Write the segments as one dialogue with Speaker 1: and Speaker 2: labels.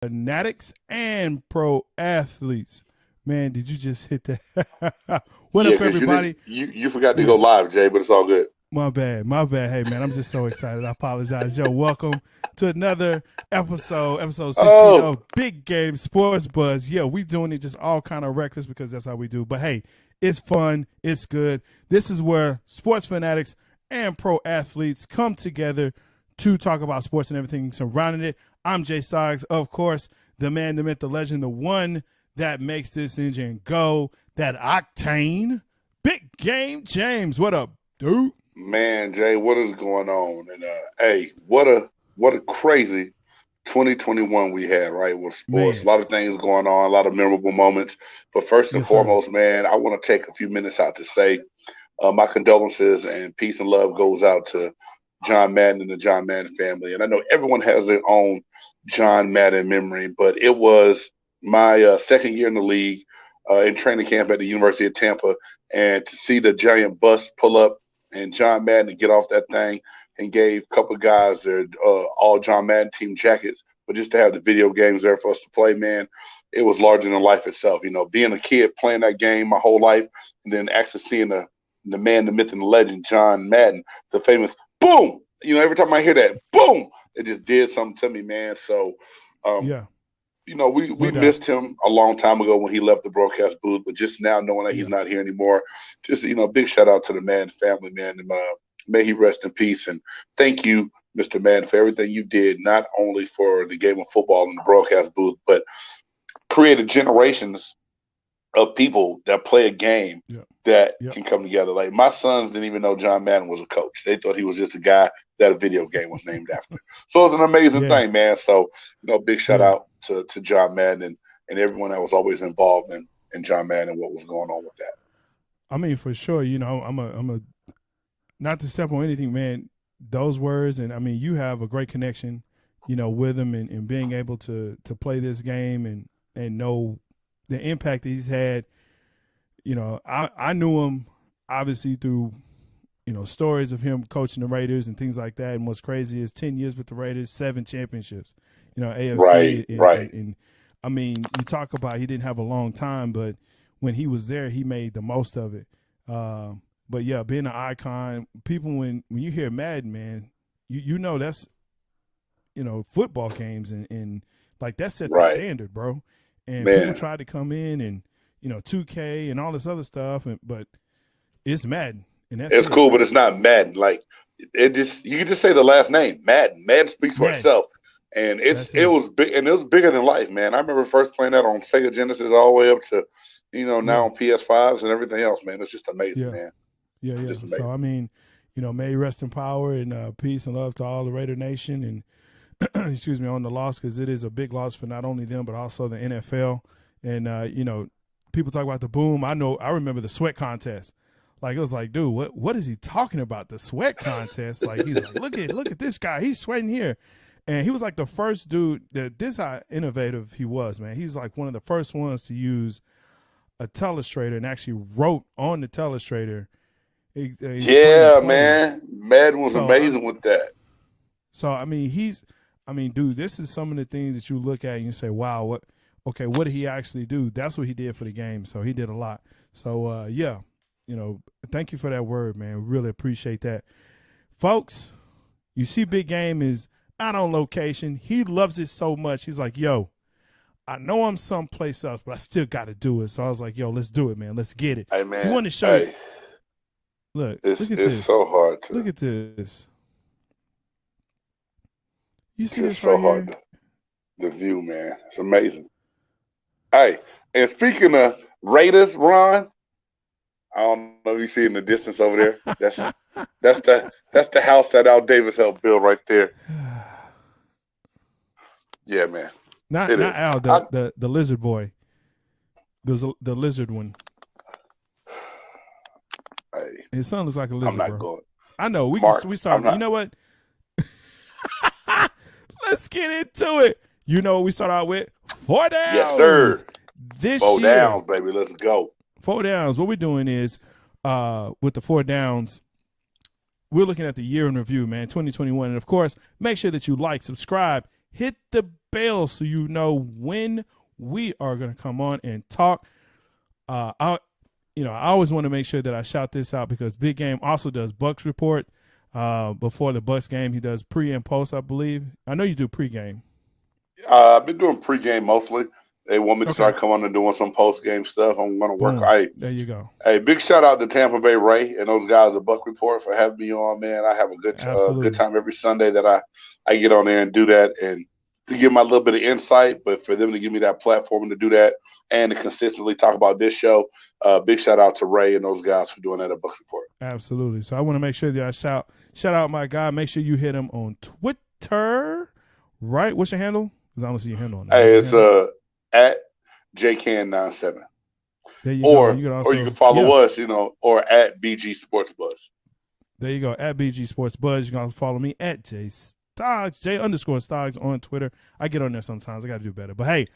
Speaker 1: fanatics and pro athletes. Man, did you just hit that? What
Speaker 2: Yeah,
Speaker 1: up,
Speaker 2: because
Speaker 1: everybody?
Speaker 2: you forgot to
Speaker 1: Yeah,
Speaker 2: go live, Jay, but it's all good.
Speaker 1: my bad. My bad. Hey, man, I'm just so excited. I apologize. Yo, welcome to another episode 16
Speaker 2: Oh,
Speaker 1: of Big Game Sports Buzz. Yeah, we doing it just all kind of reckless because that's how we do. But hey, it's fun. It's good. This is where sports fanatics and pro athletes come together to talk about sports and everything surrounding it. I'm J-Stogs, of course, the man, the myth, the legend, the one that makes this engine go, that octane. Big Game James. What up, dude?
Speaker 2: man, Jay, what is going on? And hey, what a crazy 2021 we had, right? With sports, a
Speaker 1: Man,
Speaker 2: lot of things going on, a lot of memorable moments. But first and
Speaker 1: yes, sir.
Speaker 2: foremost, man, I want to take a few minutes out to say my condolences and peace and love goes out to John Madden and the John Madden family. And I know everyone has their own John Madden memory, but it was my second year in the league in training camp at the University of Tampa, and to see the giant bus pull up and John Madden to get off that thing and gave a couple of guys their all John Madden team jackets, but just to have the video games there for us to play, man, it was larger than life itself. You know, being a kid playing that game my whole life, and then actually seeing the man, the myth, and the legend, John Madden, the famous boom. You know, every time I hear that boom, it just did something to me, man. So, um,
Speaker 1: Yeah,
Speaker 2: you know, we
Speaker 1: no doubt.
Speaker 2: missed him a long time ago when he left the broadcast booth, but just now knowing that he's
Speaker 1: Yeah,
Speaker 2: not here anymore, just, you know, big shout out to the man, family, man, and may he rest in peace. And thank you, Mr. Madden, for everything you did, not only for the game of football in the broadcast booth, but created generations of people that play a game
Speaker 1: yeah,
Speaker 2: that
Speaker 1: yeah,
Speaker 2: can come together. Like my sons didn't even know John Madden was a coach. They thought he was just a guy that a video game was named after. So it's an amazing
Speaker 1: yeah,
Speaker 2: thing, man. So, you know, big shout
Speaker 1: yeah.
Speaker 2: out to John Madden and everyone that was always involved in John Madden and what was going on with that.
Speaker 1: I mean, for sure. You know, I'm a not to step on anything, man. Those words, and I mean, you have a great connection, you know, with him, and being able to play this game and know the impact that he's had. You know, I knew him obviously through, you know, stories of him coaching the Raiders and things like that. And what's crazy is 10 years with the Raiders, 7 championships, you know,
Speaker 2: Right,
Speaker 1: AFC.
Speaker 2: right.
Speaker 1: And I mean, you talk about he didn't have a long time, but when he was there, he made the most of it. But yeah, being an icon, people, when you hear Madden, man, you know that's, you know, football games and like that set the
Speaker 2: Right.
Speaker 1: standard, bro. And people
Speaker 2: Man,
Speaker 1: tried to come in and, you know, 2K and all this other stuff, but it's Madden, and that's
Speaker 2: it's
Speaker 1: it.
Speaker 2: cool, but it's not Madden. Like it just you can just say the last name, Madden. Madden speaks for
Speaker 1: Madden,
Speaker 2: itself. And
Speaker 1: that's
Speaker 2: it
Speaker 1: it.
Speaker 2: was big and it was bigger than life, man. I remember first playing that on Sega Genesis all the way up to, you know, now
Speaker 1: Yeah,
Speaker 2: on PS5s and everything else, man. It's just amazing,
Speaker 1: yeah,
Speaker 2: man.
Speaker 1: yeah,
Speaker 2: It's
Speaker 1: yeah.
Speaker 2: just
Speaker 1: So
Speaker 2: amazing.
Speaker 1: I mean, you know, may he rest in power and peace and love to all the Raider Nation and excuse me on the loss because it is a big loss for not only them but also the NFL. And you know, people talk about the boom. I remember the sweat contest. Like it was like, dude, what is he talking about? The sweat contest? Like he's like, look at this guy. He's sweating here. And he was like the first dude that this how innovative he was, man. He's like one of the first ones to use a telestrator and actually wrote on the telestrator explaining
Speaker 2: Yeah,
Speaker 1: plays.
Speaker 2: man. Madden was
Speaker 1: So
Speaker 2: amazing with that.
Speaker 1: I mean I mean, dude, this is some of the things that you look at and you say, wow, what did he actually do? That's what he did for the game. So he did a lot. So yeah, you know, thank you for that word, man. Really appreciate that. Folks, you see Big Game is out on location. He loves it so much. He's like, yo, I know I'm someplace else, but I still got to do it. So I was like, yo, let's do it, man. Let's get it.
Speaker 2: Hey
Speaker 1: He
Speaker 2: man,
Speaker 1: wanted to show you.
Speaker 2: hey,
Speaker 1: Look at
Speaker 2: it's
Speaker 1: this.
Speaker 2: so hard
Speaker 1: Look
Speaker 2: to
Speaker 1: at this. You
Speaker 2: it's
Speaker 1: see
Speaker 2: just
Speaker 1: this
Speaker 2: so
Speaker 1: right
Speaker 2: hard
Speaker 1: here?
Speaker 2: to view, man. It's amazing. Hey, and speaking of Raiders, Ron, I don't know if you see in the distance over there. That's the house that Al Davis helped build right there. Yeah, man.
Speaker 1: not
Speaker 2: It
Speaker 1: not
Speaker 2: is.
Speaker 1: Al,
Speaker 2: I,
Speaker 1: the lizard boy. The lizard one.
Speaker 2: hey,
Speaker 1: His son looks like a
Speaker 2: I'm
Speaker 1: lizard,
Speaker 2: not
Speaker 1: bro.
Speaker 2: going.
Speaker 1: I know.
Speaker 2: Mark,
Speaker 1: We
Speaker 2: I'm
Speaker 1: start. You
Speaker 2: not.
Speaker 1: know what? Let's get into it. You know what we start out with? Four
Speaker 2: Yes, sir.
Speaker 1: downs this
Speaker 2: Four
Speaker 1: year.
Speaker 2: downs, baby. Let's go.
Speaker 1: Four downs. What we're doing is with the four downs, we're looking at the year in review, man, 2021. And of course, make sure that you like, subscribe, hit the bell so you know when we are going to come on and talk. I always want to make sure that I shout this out because Big Game also does Bucks report. Before the Bucks game, he does pre and post, I believe. I know you do pre-game.
Speaker 2: I've been doing pre-game mostly. They want me to start coming and doing some post-game stuff. I'm going to work.
Speaker 1: There you go.
Speaker 2: Hey, big shout out to Tampa Bay Ray and those guys at Buck Report for having me on, man. I have a good time every Sunday that I get on there and do that and to give my little bit of insight, but for them to give me that platform to do that and to consistently talk about this show, big shout out to Ray and those guys for doing that at Buck Report.
Speaker 1: Absolutely. So I want to make sure that I shout out my guy. Make sure you hit him on Twitter, right? What's your handle? Because I don't see your handle on that.
Speaker 2: Hey, it's at JCan97.
Speaker 1: There you
Speaker 2: go.
Speaker 1: Or
Speaker 2: you can follow us, or at BG Sports Buzz.
Speaker 1: There you go. At BG Sports Buzz. You can also follow me at J_Stogs on Twitter. I get on there sometimes. I got to do better. But hey,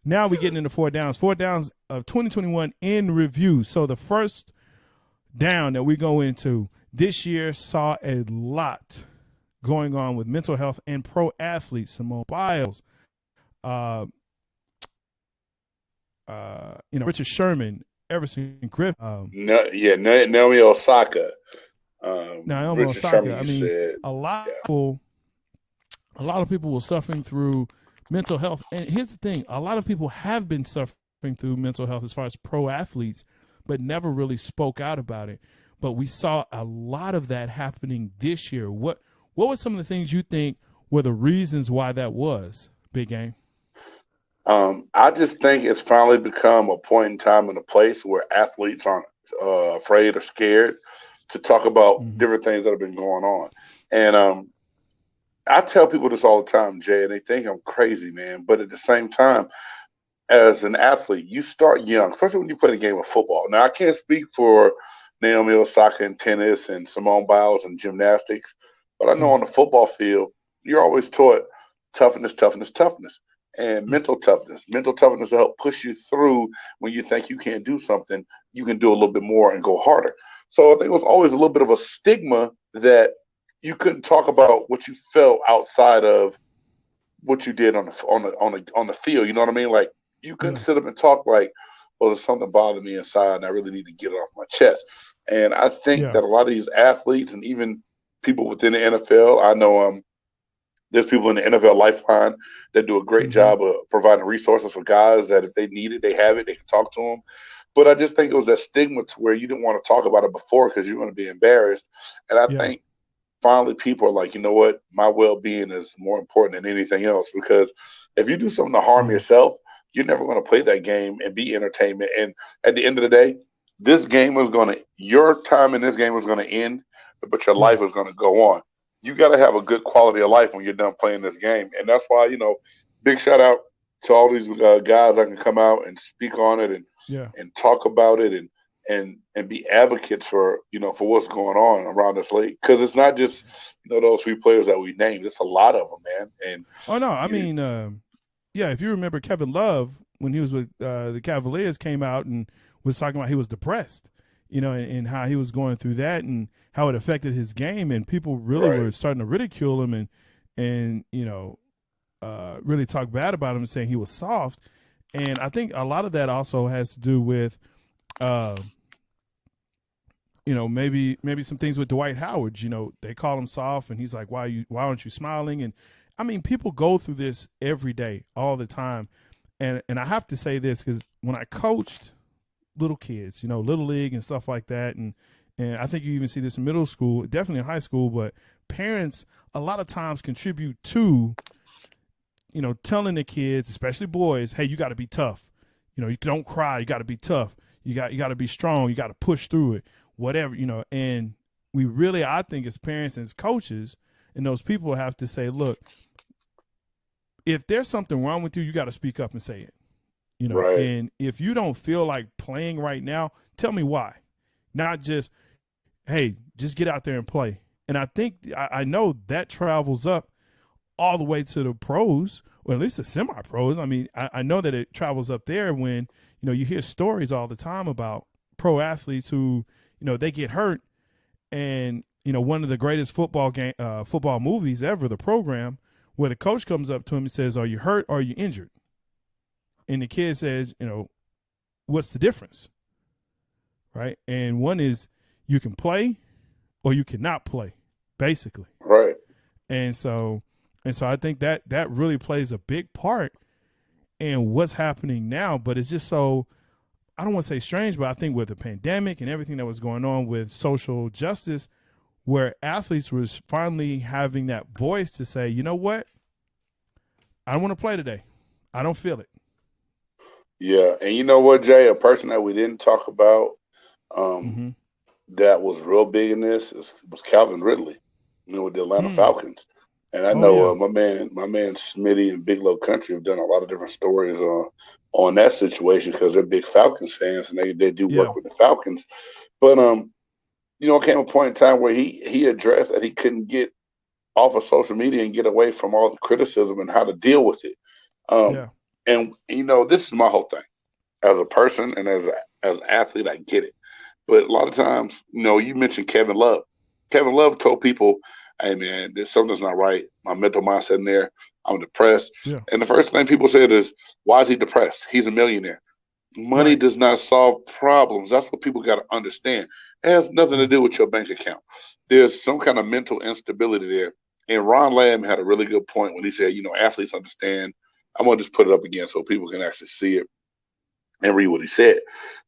Speaker 1: now we're getting into 4 downs. 4 downs of 2021 in review. So the first down that we go into this year saw a lot going on with mental health and pro athletes. Simone Biles, Richard Sherman, Everson Griffin.
Speaker 2: Naomi Osaka.
Speaker 1: Naomi Osaka. A lot of people were suffering through mental health. And here's the thing. A lot of people have been suffering through mental health as far as pro athletes, but never really spoke out about it. But we saw a lot of that happening this year. What were some of the things you think were the reasons why that was, Big Game?
Speaker 2: I just think it's finally become a point in time and a place where athletes aren't afraid or scared to talk about different things that have been going on. And I tell people this all the time, Jay, and they think I'm crazy, man. But at the same time, as an athlete, you start young, especially when you play the game of football. Now, I can't speak for Naomi Osaka in tennis and Simone Biles in gymnastics, but I know on the football field, you're always taught toughness, and mental toughness. Mental toughness will help push you through when you think you can't do something. You can do a little bit more and go harder. So I think it was always a little bit of a stigma that you couldn't talk about what you felt outside of what you did on the field. You know what I mean? Like you couldn't sit up and talk like, well, there's something bothering me inside and I really need to get it off my chest. And I think that a lot of these athletes and even people within the NFL, I know there's people in the NFL Lifeline that do a great job of providing resources for guys that if they need it, they have it, they can talk to them. But I just think it was that stigma to where you didn't want to talk about it before because you're going to be embarrassed. And I think finally people are like, you know what, my well-being is more important than anything else, because if you do something to harm yourself, you're never going to play that game and be entertainment. And at the end of the day, your time in this game was going to end, but your life is going to go on. You got to have a good quality of life when you're done playing this game. And that's why, big shout out to all these guys that can come out and speak on it and talk about it and be advocates for what's going on around this league. Because it's not just, those few players that we named. It's a lot of them, man. And
Speaker 1: if you remember Kevin Love, when he was with the Cavaliers, came out and was talking about he was depressed, and how he was going through that and how it affected his game. And people really were starting to ridicule him and really talk bad about him and saying he was soft. And I think a lot of that also has to do with, maybe some things with Dwight Howard. They call him soft, and he's like, why aren't you smiling? And I mean, people go through this every day, all the time. And I have to say this because when I coached little kids, little league and stuff like that, and I think you even see this in middle school, definitely in high school, but parents a lot of times contribute to, telling the kids, especially boys, hey, you got to be tough. You don't cry. You got to be tough. You got to be strong. You got to push through it, whatever, and we really, I think as parents and as coaches and those people have to say, look, if there's something wrong with you, you got to speak up and say it, and if you don't feel like playing right now, tell me why, not just, hey, just get out there and play. And I think I know that travels up all the way to the pros, or at least the semi-pros. I mean, I know that it travels up there when, you hear stories all the time about pro athletes who, they get hurt. And, one of the greatest football movies ever, The Program, where the coach comes up to him and says, "Are you hurt or are you injured?" And the kid says, "What's the difference?" Right? And one is you can play or you cannot play, basically.
Speaker 2: Right.
Speaker 1: And so I think that really plays a big part in what's happening now. But it's just so, I don't want to say strange, but I think with the pandemic and everything that was going on with social justice, where athletes was finally having that voice to say, you know what? I don't want to play today. I don't feel it.
Speaker 2: Yeah. And you know what, Jay? A person that we didn't talk about that was real big in this was Calvin Ridley, with the Atlanta Falcons. And I know my man Smitty and Big Low Country have done a lot of different stories on that situation because they're big Falcons fans and they do work with the Falcons. But it came a point in time where he addressed that he couldn't get off of social media and get away from all the criticism and how to deal with it. And this is my whole thing. As a person and as an athlete, I get it. But a lot of times, you mentioned Kevin Love. Kevin Love told people, "Hey man, there's something's not right. My mental mindset in there. I'm depressed."
Speaker 1: Yeah.
Speaker 2: And the first thing people said is, "Why is he depressed? He's a millionaire." Money does not solve problems. That's what people got to understand. It has nothing to do with your bank account. There's some kind of mental instability there. And Ron Lamb had a really good point when he said, athletes understand. I'm going to just put it up again so people can actually see it and read what he said.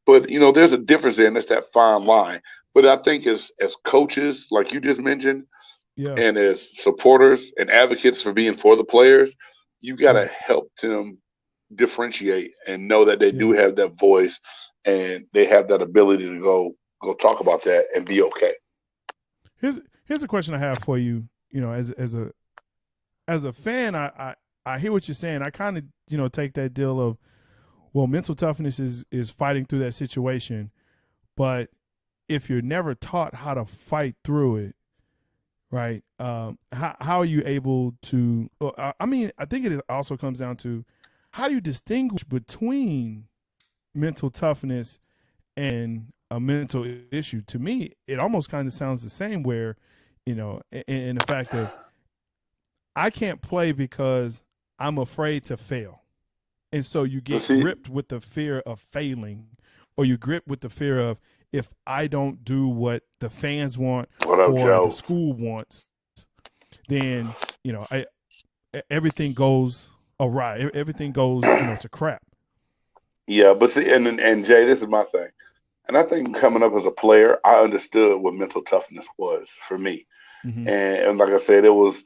Speaker 2: But, there's a difference there, and that's that fine line. But I think as coaches, like you just mentioned, and as supporters and advocates for being for the players, you got to help them differentiate and know that they do have that voice and they have that ability to go talk about that and be okay.
Speaker 1: Here's a question I have for you. As a fan, I hear what you're saying. I kind of take that deal of, well, mental toughness is fighting through that situation, but if you're never taught how to fight through it, right? How are you able to? I think it also comes down to how do you distinguish between mental toughness and a mental issue? To me, it almost kind of sounds the same. Where, in the fact of I can't play because I'm afraid to fail. And so you get gripped with the fear of failing, or you grip with the fear of, if I don't do what the fans want or the school wants, then, everything goes awry. Everything goes, to crap.
Speaker 2: Yeah, but see, and Jay, this is my thing. And I think coming up as a player, I understood what mental toughness was for me. And like I said, it was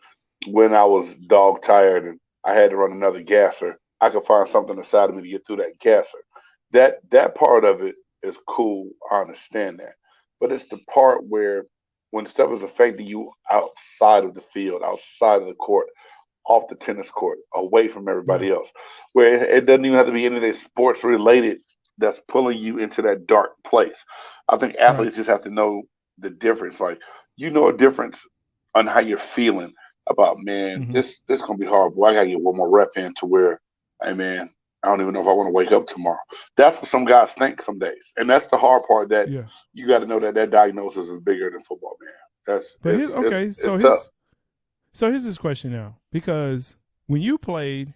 Speaker 2: when I was dog tired and I had to run another gasser, I could find something inside of me to get through that gasser. That part of it is cool. I understand that. But it's the part where when stuff is affecting you outside of the field, outside of the court, off the tennis court, away from everybody else, where it doesn't even have to be anything sports related that's pulling you into that dark place. I think athletes just have to know the difference. Like, a difference on how you're feeling about, man, this gonna be hard, but I gotta get one more rep in to where, hey man, I don't even know if I want to wake up tomorrow. That's what some guys think some days, and that's the hard part. That you got to know that diagnosis is bigger than football, man.
Speaker 1: So here's this question now, because when you played,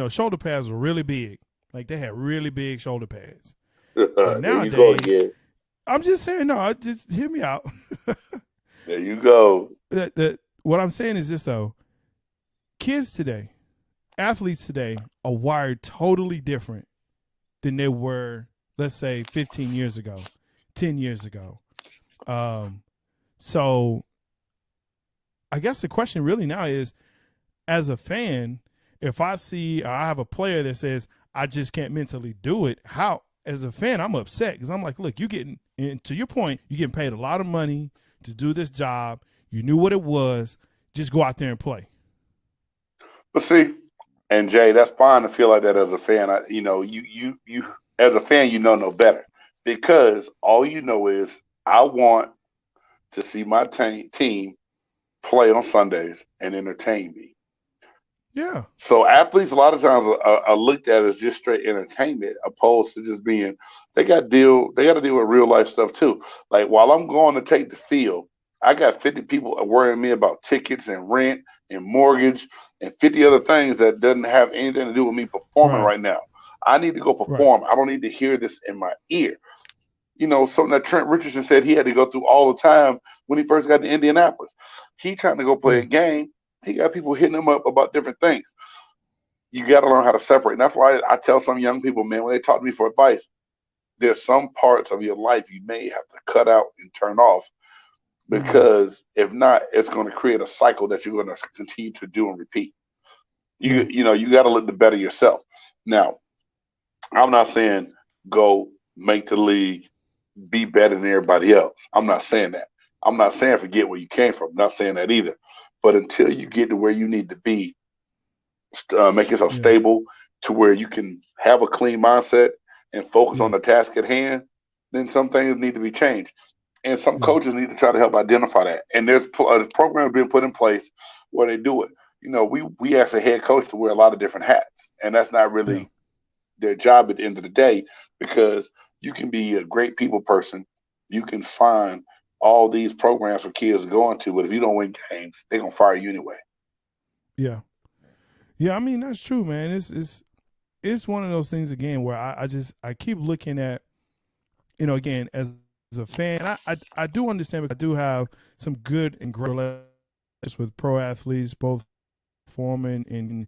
Speaker 1: shoulder pads were really big, like they had really big shoulder pads. And nowadays,
Speaker 2: there you go again.
Speaker 1: I'm just saying, no, just hear me out.
Speaker 2: There you go.
Speaker 1: What I'm saying is this, though. Kids today, athletes today, are wired totally different than they were, let's say, 15 years ago, 10 years ago. So I guess the question really now is, as a fan, if I have a player that says, I just can't mentally do it, how, as a fan, I'm upset, because I'm like, look, and to your point, you're getting paid a lot of money to do this job. You knew what it was. Just go out there and play.
Speaker 2: But see, and Jay, that's fine to feel like that as a fan. You as a fan, no better, because all you know is I want to see my team play on Sundays and entertain me.
Speaker 1: Yeah.
Speaker 2: So athletes a lot of times are looked at as just straight entertainment, opposed to just being. They got to deal with real life stuff too. Like, while I'm going to take the field, I got 50 people worrying me about tickets and rent and mortgage and 50 other things that doesn't have anything to do with me performing right now. I need to go perform. I don't need to hear this in my ear. You know, something that Trent Richardson said he had to go through all the time when he first got to Indianapolis. He trying to go play a game. He got people hitting him up about different things. You got to learn how to separate. And that's why I tell some young people, man, when they talk to me for advice, there's some parts of your life you may have to cut out and turn off, because if not, it's going to create a cycle that you're going to continue to do and repeat. You know, you got to look to better yourself. Now, I'm not saying go make the league, be better than everybody else. I'm not saying that. I'm not saying forget where you came from. I'm not saying that either. But until you get to where you need to be, make yourself stable to where you can have a clean mindset and focus on the task at hand, then some things need to be changed. And some coaches need to try to help identify that. And there's programs being put in place where they do it. You know, we ask a head coach to wear a lot of different hats, and that's not really their job at the end of the day, because you can be a great people person. You can find all these programs for kids to go into, but if you don't win games, they're going to fire you anyway.
Speaker 1: Yeah. Yeah, I mean, that's true, man. It's one of those things, again, where I keep looking at, you know, again, as a fan, I do understand, but I do have some good and great relationships with pro athletes, both performing, and,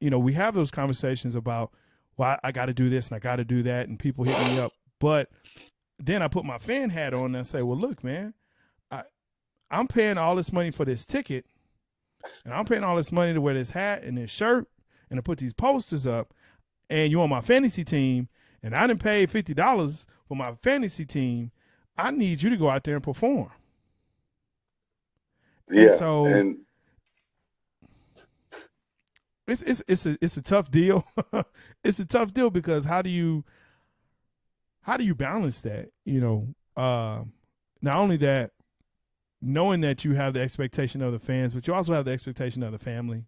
Speaker 1: you know, we have those conversations about, well, I got to do this and I got to do that, and people hit me up. But then I put my fan hat on and say, well, look, man, I'm paying all this money for this ticket, and I'm paying all this money to wear this hat and this shirt and to put these posters up, and you're on my fantasy team, and I didn't pay $50 for my fantasy team. I need you to go out there and perform.
Speaker 2: Yeah,
Speaker 1: and it's a tough deal. It's a tough deal, because how do you balance that? You know, not only that, knowing that you have the expectation of the fans, but you also have the expectation of the family,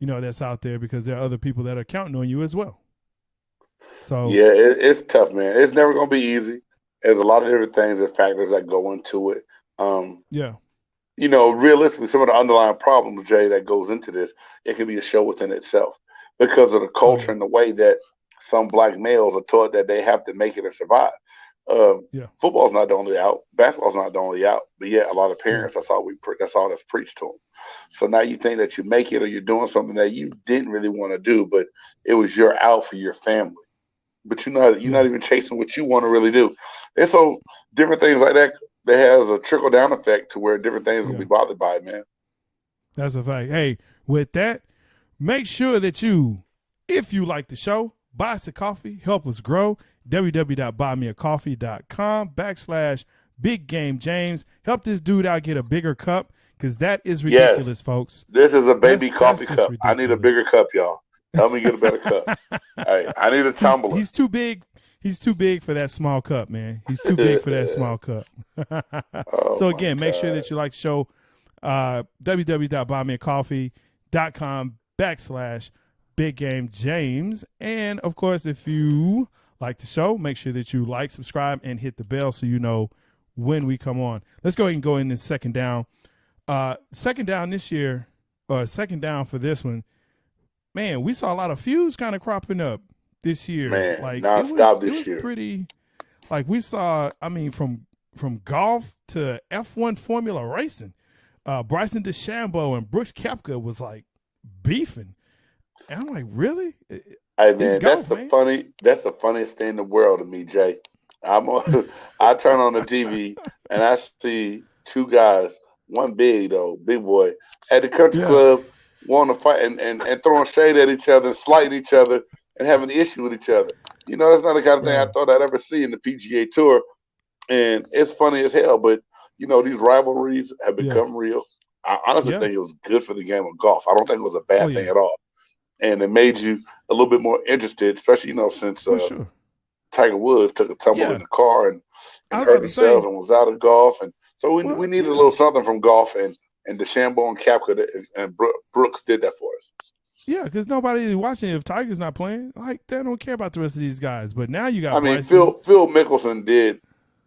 Speaker 1: you know, that's out there, because there are other people that are counting on you as well. So
Speaker 2: yeah, it's tough, man. It's never going to be easy. There's a lot of different things and factors that go into it. You know, realistically, some of the underlying problems, Jay, that goes into this, it can be a show within itself, because of the culture and the way that some black males are taught that they have to make it or survive. Football's not the only out. Basketball's not the only out. But yeah, a lot of parents, that's all that's preached to them. So now you think that you make it, or you're doing something that you didn't really want to do, but it was your out for your family. But you're not even chasing what you want to really do. And so different things like that has a trickle down effect to where different things will be bothered by it, man.
Speaker 1: That's a fact. Hey, with that, make sure that if you like the show, buy us a coffee, help us grow. www.buymeacoffee.com/Big Game James. Help this dude out get a bigger cup, because that is ridiculous, folks.
Speaker 2: This is a baby coffee cup. Ridiculous. I need a bigger cup, y'all. Help me get a better cup. Hey, I need a tumbler.
Speaker 1: He's too big. He's too big for that small cup, man. He's too big for that small cup. So again, make sure that you like the show. www.buymeacoffee.com/Big Game James. And of course, if you like the show, make sure that you like, subscribe, and hit the bell so you know when we come on. Let's go ahead and go in this second down. Second down this year, or second down for this one. Man, we saw a lot of feuds kind of cropping up this year.
Speaker 2: Man,
Speaker 1: like
Speaker 2: nonstop
Speaker 1: it was pretty. Like we saw, I mean, from golf to F1 Formula racing, Bryson DeChambeau and Brooks Koepka was like beefing, and I'm like, really?
Speaker 2: Hey man, that's the funniest thing in the world to me, Jay. I turn on the TV and I see two guys, one big boy, at the country club, wanting to fight and throwing shade at each other, and slighting each other, and having an issue with each other. You know, that's not the kind of thing I thought I'd ever see in the PGA Tour. And it's funny as hell, but, you know, these rivalries have become real. I honestly think it was good for the game of golf. I don't think it was a bad thing at all. And it made you a little bit more interested, especially, you know, since Tiger Woods took a tumble in the car and hurt himself and was out of golf. And so we needed a little something from golf, and DeChambeau and Koepka and Brooks did that for us.
Speaker 1: Yeah, because nobody's watching if Tiger's not playing. Like, they don't care about the rest of these guys. But now you got
Speaker 2: Phil Mickelson did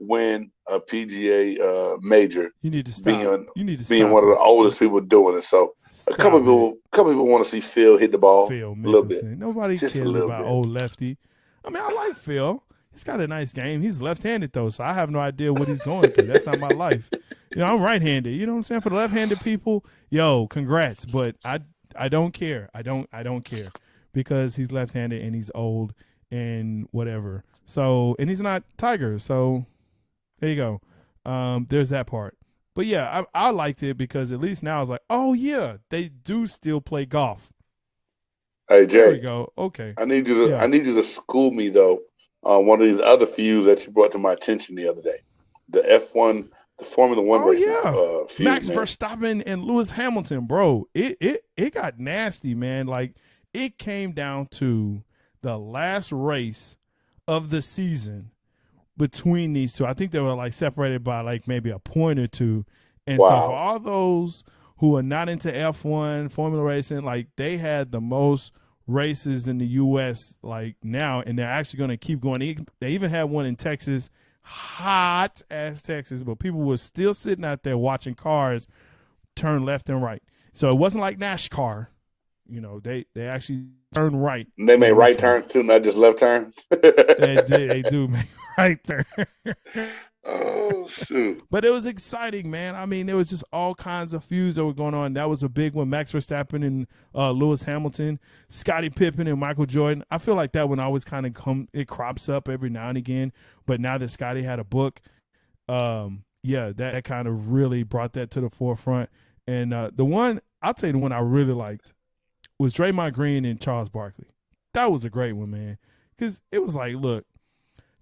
Speaker 2: win a PGA major.
Speaker 1: You need to stop. You need to
Speaker 2: being
Speaker 1: stop
Speaker 2: one of the
Speaker 1: it.
Speaker 2: oldest people doing it. So a couple people want to see Phil hit the ball
Speaker 1: Phil
Speaker 2: a little bit.
Speaker 1: Mickelson. Nobody
Speaker 2: Just
Speaker 1: cares
Speaker 2: a little
Speaker 1: about
Speaker 2: bit.
Speaker 1: old lefty. I mean, I like Phil. He's got a nice game. He's left-handed though, so I have no idea what he's going through. That's not my life. I'm right-handed. You know what I'm saying? For the left-handed people, yo, congrats. But I don't care. I don't care because he's left-handed and he's old and whatever. So, and he's not Tiger. So there you go. There's that part. But yeah, I liked it because at least now I was like, oh yeah, they do still play golf.
Speaker 2: Hey Jay,
Speaker 1: there we go. Okay,
Speaker 2: I need you to school me though on one of these other feuds that you brought to my attention the other day. The F1, the Formula One races.
Speaker 1: Yeah.
Speaker 2: Feud,
Speaker 1: Max
Speaker 2: man.
Speaker 1: Verstappen and Lewis Hamilton, bro. It got nasty, man. Like it came down to the last race of the season between these two. I think they were like separated by like maybe a point or two. And so for all those who are not into F1 Formula racing, like they had the most races in the U.S. like now, and they're actually going to keep going. They even had one in Texas, hot ass Texas, but people were still sitting out there watching cars turn left and right. So it wasn't like NASCAR. They actually turn right.
Speaker 2: They made right turns too, not just left turns.
Speaker 1: They do make right turns.
Speaker 2: Oh, shoot.
Speaker 1: But it was exciting, man. I mean, there was just all kinds of feuds that were going on. That was a big one. Max Verstappen and Lewis Hamilton, Scottie Pippen and Michael Jordan. I feel like that one always kind of it crops up every now and again. But now that Scottie had a book, that kind of really brought that to the forefront. And I'll tell you the one I really liked was Draymond Green and Charles Barkley. That was a great one, man. Because it was like, look,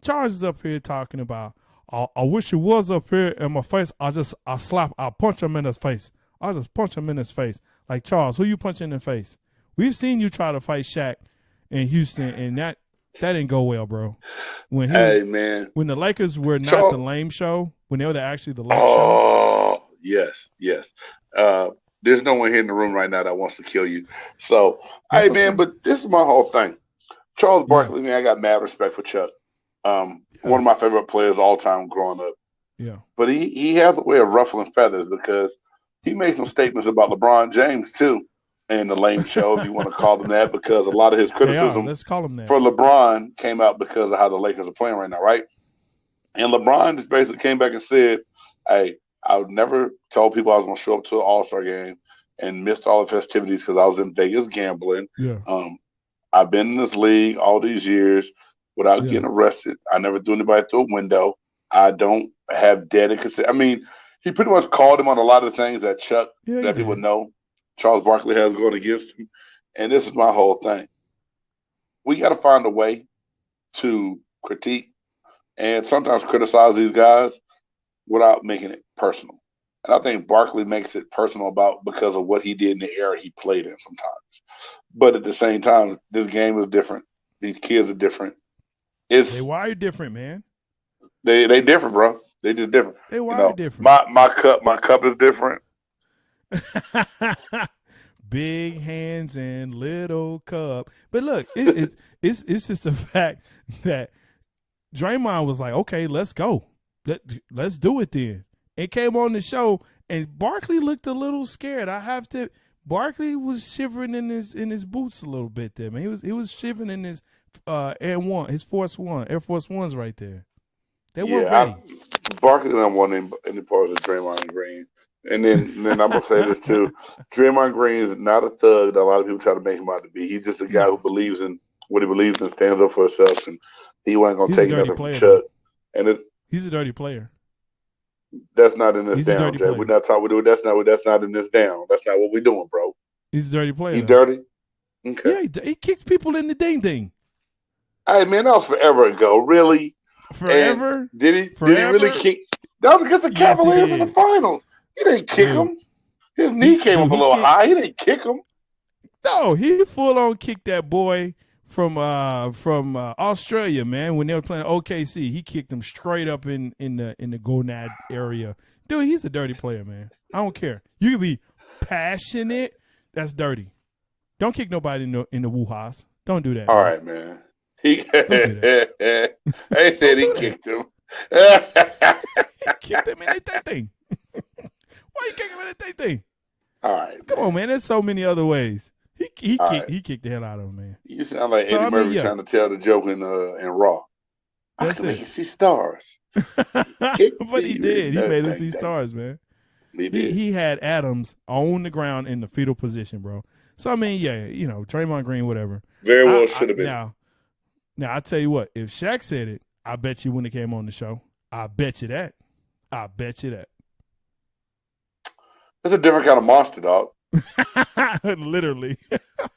Speaker 1: Charles is up here talking about, I wish he was up here in my face. I'll punch him in his face. I'll just punch him in his face. Like, Charles, who you punching in the face? We've seen you try to fight Shaq in Houston, and that didn't go well, bro. When the Lakers were not the lame show, when they were actually the lame show.
Speaker 2: Oh, yes. There's no one here in the room right now that wants to kill you. So, man, but this is my whole thing. Charles Barkley, man, I got mad respect for Chuck. One of my favorite players all time growing up.
Speaker 1: Yeah.
Speaker 2: But he has a way of ruffling feathers because he made some statements about LeBron James too in the lame show, if you want to call them that, because a lot of his criticism
Speaker 1: Let's call him that.
Speaker 2: for LeBron came out because of how the Lakers are playing right now, right? And LeBron just basically came back and said, hey, I would never tell people I was going to show up to an All-Star game and missed all the festivities because I was in Vegas gambling.
Speaker 1: Yeah.
Speaker 2: I've been in this league all these years without getting arrested. I never threw anybody through a window. I don't have debt. I mean, he pretty much called him on a lot of things that Chuck, that people know Charles Barkley has going against him. And this is my whole thing. We got to find a way to critique and sometimes criticize these guys without making it personal. And I think Barkley makes it personal because of what he did in the era he played in sometimes. But at the same time, this game is different. These kids are different.
Speaker 1: They wired different, man.
Speaker 2: They different, bro. They just different.
Speaker 1: They wired different.
Speaker 2: My cup is different.
Speaker 1: Big hands and little cup. But look, it's just the fact that Draymond was like, okay, let's go. Let's do it then. It came on the show, and Barkley looked a little scared. Barkley was shivering in his boots a little bit there, man. He was shivering in his Air Force Ones right there. They weren't ready.
Speaker 2: Barkley don't want any parts of Draymond Green. And then I'm gonna say this too. Draymond Green is not a thug that a lot of people try to make him out to be. He's just a guy who believes in what he believes in, stands up for himself, and he wasn't gonna take nothing from Chuck. And
Speaker 1: he's a dirty player.
Speaker 2: That's not in this down, Jay. We're not talking. That's not in this down. That's not what we're doing, bro.
Speaker 1: He's a dirty player.
Speaker 2: He dirty. Okay.
Speaker 1: Yeah, he kicks people in the ding.
Speaker 2: Hey man, that was forever ago. Really?
Speaker 1: Forever?
Speaker 2: And did he? Forever? Did he really kick? That was against the Cavaliers in the finals. He didn't kick him. His knee came up a little high. He didn't kick him.
Speaker 1: No, he full on kicked that boy from Australia, man. When they were playing OKC, he kicked him straight up in the gonad area. Dude, he's a dirty player, man. I don't care. You can be passionate. That's dirty. Don't kick nobody in the woo-ha's. Don't do that.
Speaker 2: All right, man. They said he kicked him.
Speaker 1: Kicked him in the thing. Why you kicking him in the thing?
Speaker 2: All right.
Speaker 1: Come on, man. There's so many other ways. He kicked the hell out of him, man.
Speaker 2: You sound like Eddie Murphy trying to tell the joke in Raw. I can make you see stars.
Speaker 1: But he did. He made him see stars, man. He had Adams on the ground in the fetal position, bro. So, I mean, yeah, Draymond Green, whatever.
Speaker 2: Very well should have been.
Speaker 1: Now, I tell you what. If Shaq said it, I bet you when it came on the show. I bet you that.
Speaker 2: It's a different kind of monster, dog.
Speaker 1: Literally.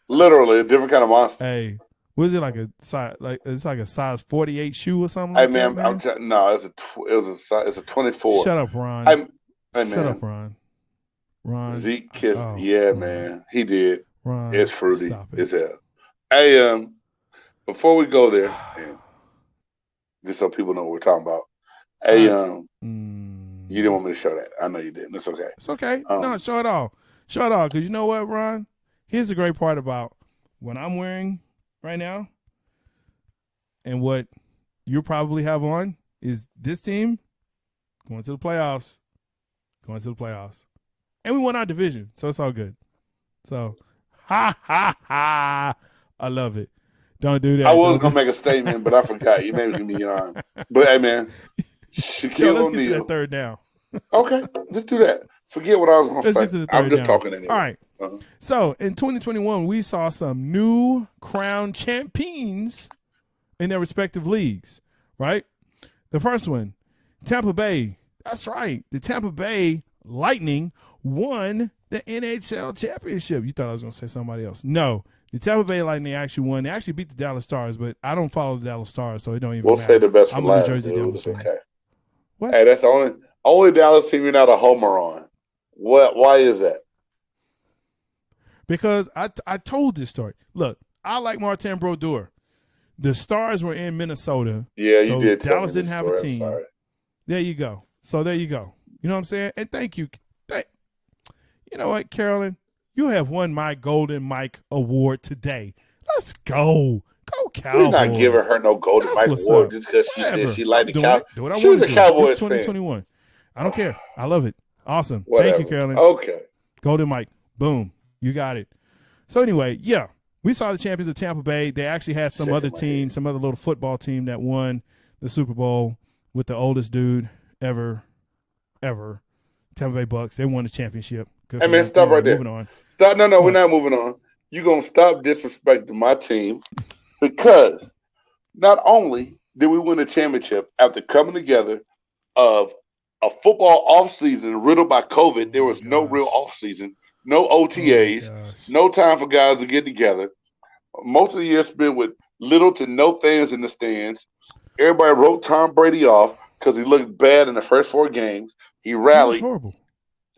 Speaker 2: Literally a different kind of monster.
Speaker 1: Hey, was it like a size? It's like a size 48 shoe or something?
Speaker 2: Hey,
Speaker 1: like
Speaker 2: man,
Speaker 1: that, man?
Speaker 2: No, it's a 24.
Speaker 1: Shut up, Ron. Shut up, Ron.
Speaker 2: Zeke kissed. Man, he did.
Speaker 1: Ron,
Speaker 2: it's fruity as hell. Hey, before we go there, just so people know what we're talking about. Hey, you didn't want me to show that. I know you didn't. It's okay.
Speaker 1: It's okay. No, show it all. Show it all. Because you know what, Ron? Here's the great part about what I'm wearing right now and what you probably have on is this team going to the playoffs. And we won our division, so it's all good. So, I love it. Don't do that.
Speaker 2: I was going to make a statement, but I forgot. You made me yawn. But, hey, man, Shaquille O'Neal.
Speaker 1: Let's get to that third down.
Speaker 2: Okay, let's do that. Forget what I was going to say.
Speaker 1: Get to the third
Speaker 2: I'm just
Speaker 1: down.
Speaker 2: talking anyway.
Speaker 1: All right. So, in 2021, we saw some new crowned champions in their respective leagues, right? The first one, Tampa Bay. That's right. The Tampa Bay Lightning won the NHL championship. You thought I was going to say somebody else. No. The Tampa Bay Lightning actually won. They actually beat the Dallas Stars, but I don't follow the Dallas Stars, so it don't even matter.
Speaker 2: We'll say the best for
Speaker 1: I'm
Speaker 2: last.
Speaker 1: a New Jersey Devils fan.
Speaker 2: Okay.
Speaker 1: What?
Speaker 2: Hey, that's the only Dallas team you're not a homer on. What? Why is that?
Speaker 1: Because I told this story. Look, I like Martin Brodeur. The Stars were in Minnesota.
Speaker 2: Yeah, you did.
Speaker 1: Dallas didn't have a team. There you go. So there you go. You know what I'm saying? And thank you. You know what, Carolyn? You have won my Golden Mike Award today. Let's go. Go Cowboys.
Speaker 2: We're not giving her no Golden Mike Award just because she said she liked the Cowboys. She was a Cowboys fan.
Speaker 1: 2021. I don't care. I love it. Awesome.
Speaker 2: Whatever.
Speaker 1: Thank you, Carolyn.
Speaker 2: Okay.
Speaker 1: Golden Mike. Boom. You got it. So anyway, yeah, we saw the champions of Tampa Bay. They actually had some other team, some other little football team that won the Super Bowl with the oldest dude ever. Tampa Bay Bucks. They won the championship.
Speaker 2: Hey, man, stop right there.
Speaker 1: Moving on.
Speaker 2: Stop. No, we're not moving on. You're going to stop disrespecting my team because not only did we win a championship after coming together of a football offseason riddled by COVID, there was no real offseason, no OTAs, no time for guys to get together. Most of the year spent with little to no fans in the stands. Everybody wrote Tom Brady off because he looked bad in the first 4 games. He rallied.
Speaker 1: He horrible.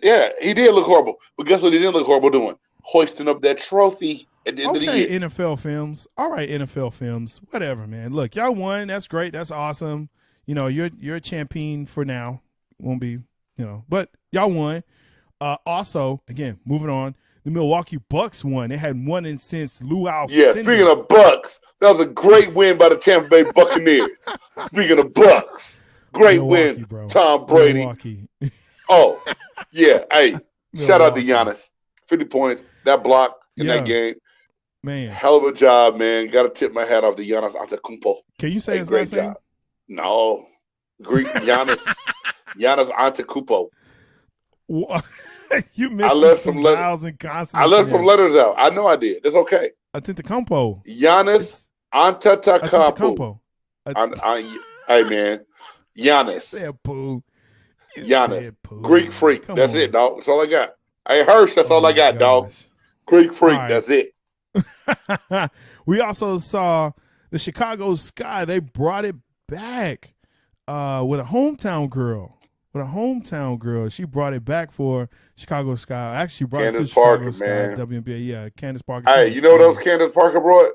Speaker 2: Yeah, he did look horrible. But guess what he didn't look horrible doing? Hoisting up that trophy at the end of the year.
Speaker 1: NFL films. All right, NFL films. Whatever, man. Look, y'all won. That's great. That's awesome. You know, you're a champion for now. Won't be, but y'all won. Also, again, moving on, the Milwaukee Bucks won. They hadn't won since Lou Alcindor.
Speaker 2: Yeah, speaking of Bucks, that was a great win by the Tampa Bay Buccaneers. Speaking of Bucks, great win, bro. Tom Brady.
Speaker 1: Milwaukee.
Speaker 2: Oh, yeah. Hey, shout out to Giannis. 50 points, that block in that game.
Speaker 1: Man.
Speaker 2: Hell of a job, man. Got to tip my hat off to Giannis Antetokounmpo.
Speaker 1: Can you say his last name?
Speaker 2: No. Greek Giannis. Giannis Antetokounmpo.
Speaker 1: You missed some vowels and consonants.
Speaker 2: I left some letters out. I know I did. That's okay.
Speaker 1: Antetokounmpo.
Speaker 2: Giannis Antetokounmpo. Hey, man. Giannis.
Speaker 1: Said poo.
Speaker 2: Giannis. Greek freak. That's it, dog. That's all I got. Hey, Hirsch, that's all I got, dog. Greek freak. Right. That's it.
Speaker 1: We also saw the Chicago Sky. They brought it back with a hometown girl. She brought it back for Chicago Sky. Actually, she brought it to Chicago Sky.
Speaker 2: Man.
Speaker 1: WNBA. Yeah, Candace Parker.
Speaker 2: Hey, you know what else Candace Parker brought?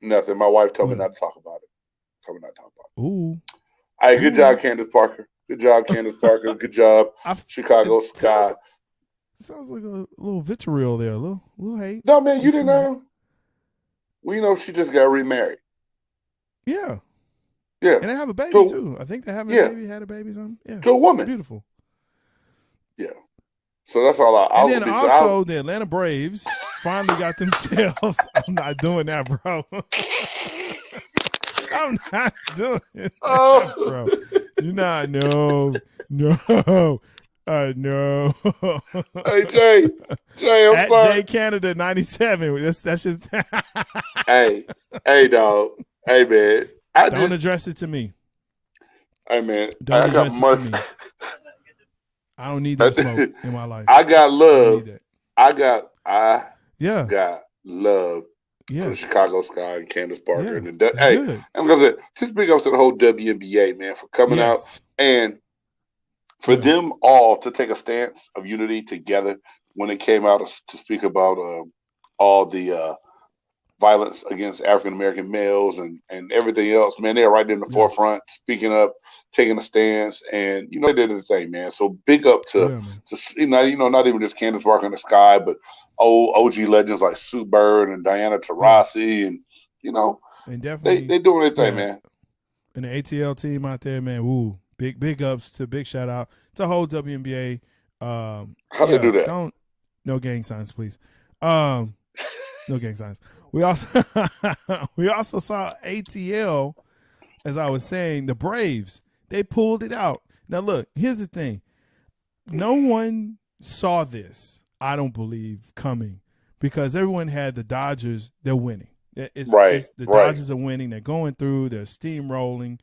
Speaker 2: Nothing. My wife told me not to talk about it.
Speaker 1: Ooh.
Speaker 2: Hey, good job, Candace Parker. Good job, Candace Parker. Good job, Chicago Sky.
Speaker 1: Sounds like a little vitriol there, a little hate.
Speaker 2: No, man, you didn't know. We know she just got remarried.
Speaker 1: Yeah.
Speaker 2: Yeah.
Speaker 1: And they have a baby, too. I think they have a baby, had a baby, something. Yeah.
Speaker 2: To a woman.
Speaker 1: Beautiful.
Speaker 2: Yeah. So that's all I
Speaker 1: And then also the Atlanta Braves finally got themselves. I'm not doing that, bro. I'm not doing that, bro. You're not. No. No.
Speaker 2: Hey, Jay, I'm
Speaker 1: at
Speaker 2: sorry.
Speaker 1: J Canada 97. That's just.
Speaker 2: hey, dog. Hey, man.
Speaker 1: Don't address it to me.
Speaker 2: Hey, man.
Speaker 1: Don't address it to me. I don't need that smoke in my life.
Speaker 2: I got love. I got love for the Chicago Sky and Candace Parker.
Speaker 1: Yeah,
Speaker 2: and I'm gonna say, just big up to the whole WNBA, man, for coming out and for them all to take a stance of unity together when it came out to speak about all the violence against African American males and everything else. Man, they're right in the forefront, speaking up, taking a stance, and they did the thing, man. So big up to not even just Candace Parker in the Sky, but old OG legends like Sue Bird and Diana Taurasi, and
Speaker 1: and definitely
Speaker 2: they doing their thing, man.
Speaker 1: And the ATL team out there, man. Woo, big ups to big shout out to the whole WNBA.
Speaker 2: How they do that?
Speaker 1: No gang signs, please. No gang signs. We also saw ATL, as I was saying, the Braves. They pulled it out. Now look, here's the thing. No one saw this, I don't believe, coming, because everyone had the Dodgers. They're winning. The Dodgers are winning. They're going through. They're steamrolling.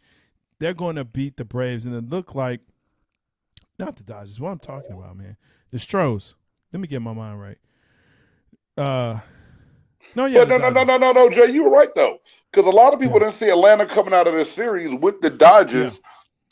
Speaker 1: They're going to beat the Braves, and it looked like not the Dodgers. What I'm talking about, man. The Stros. Let me get my mind right. No,
Speaker 2: Jay, you were right though, because a lot of people didn't see Atlanta coming out of this series with the Dodgers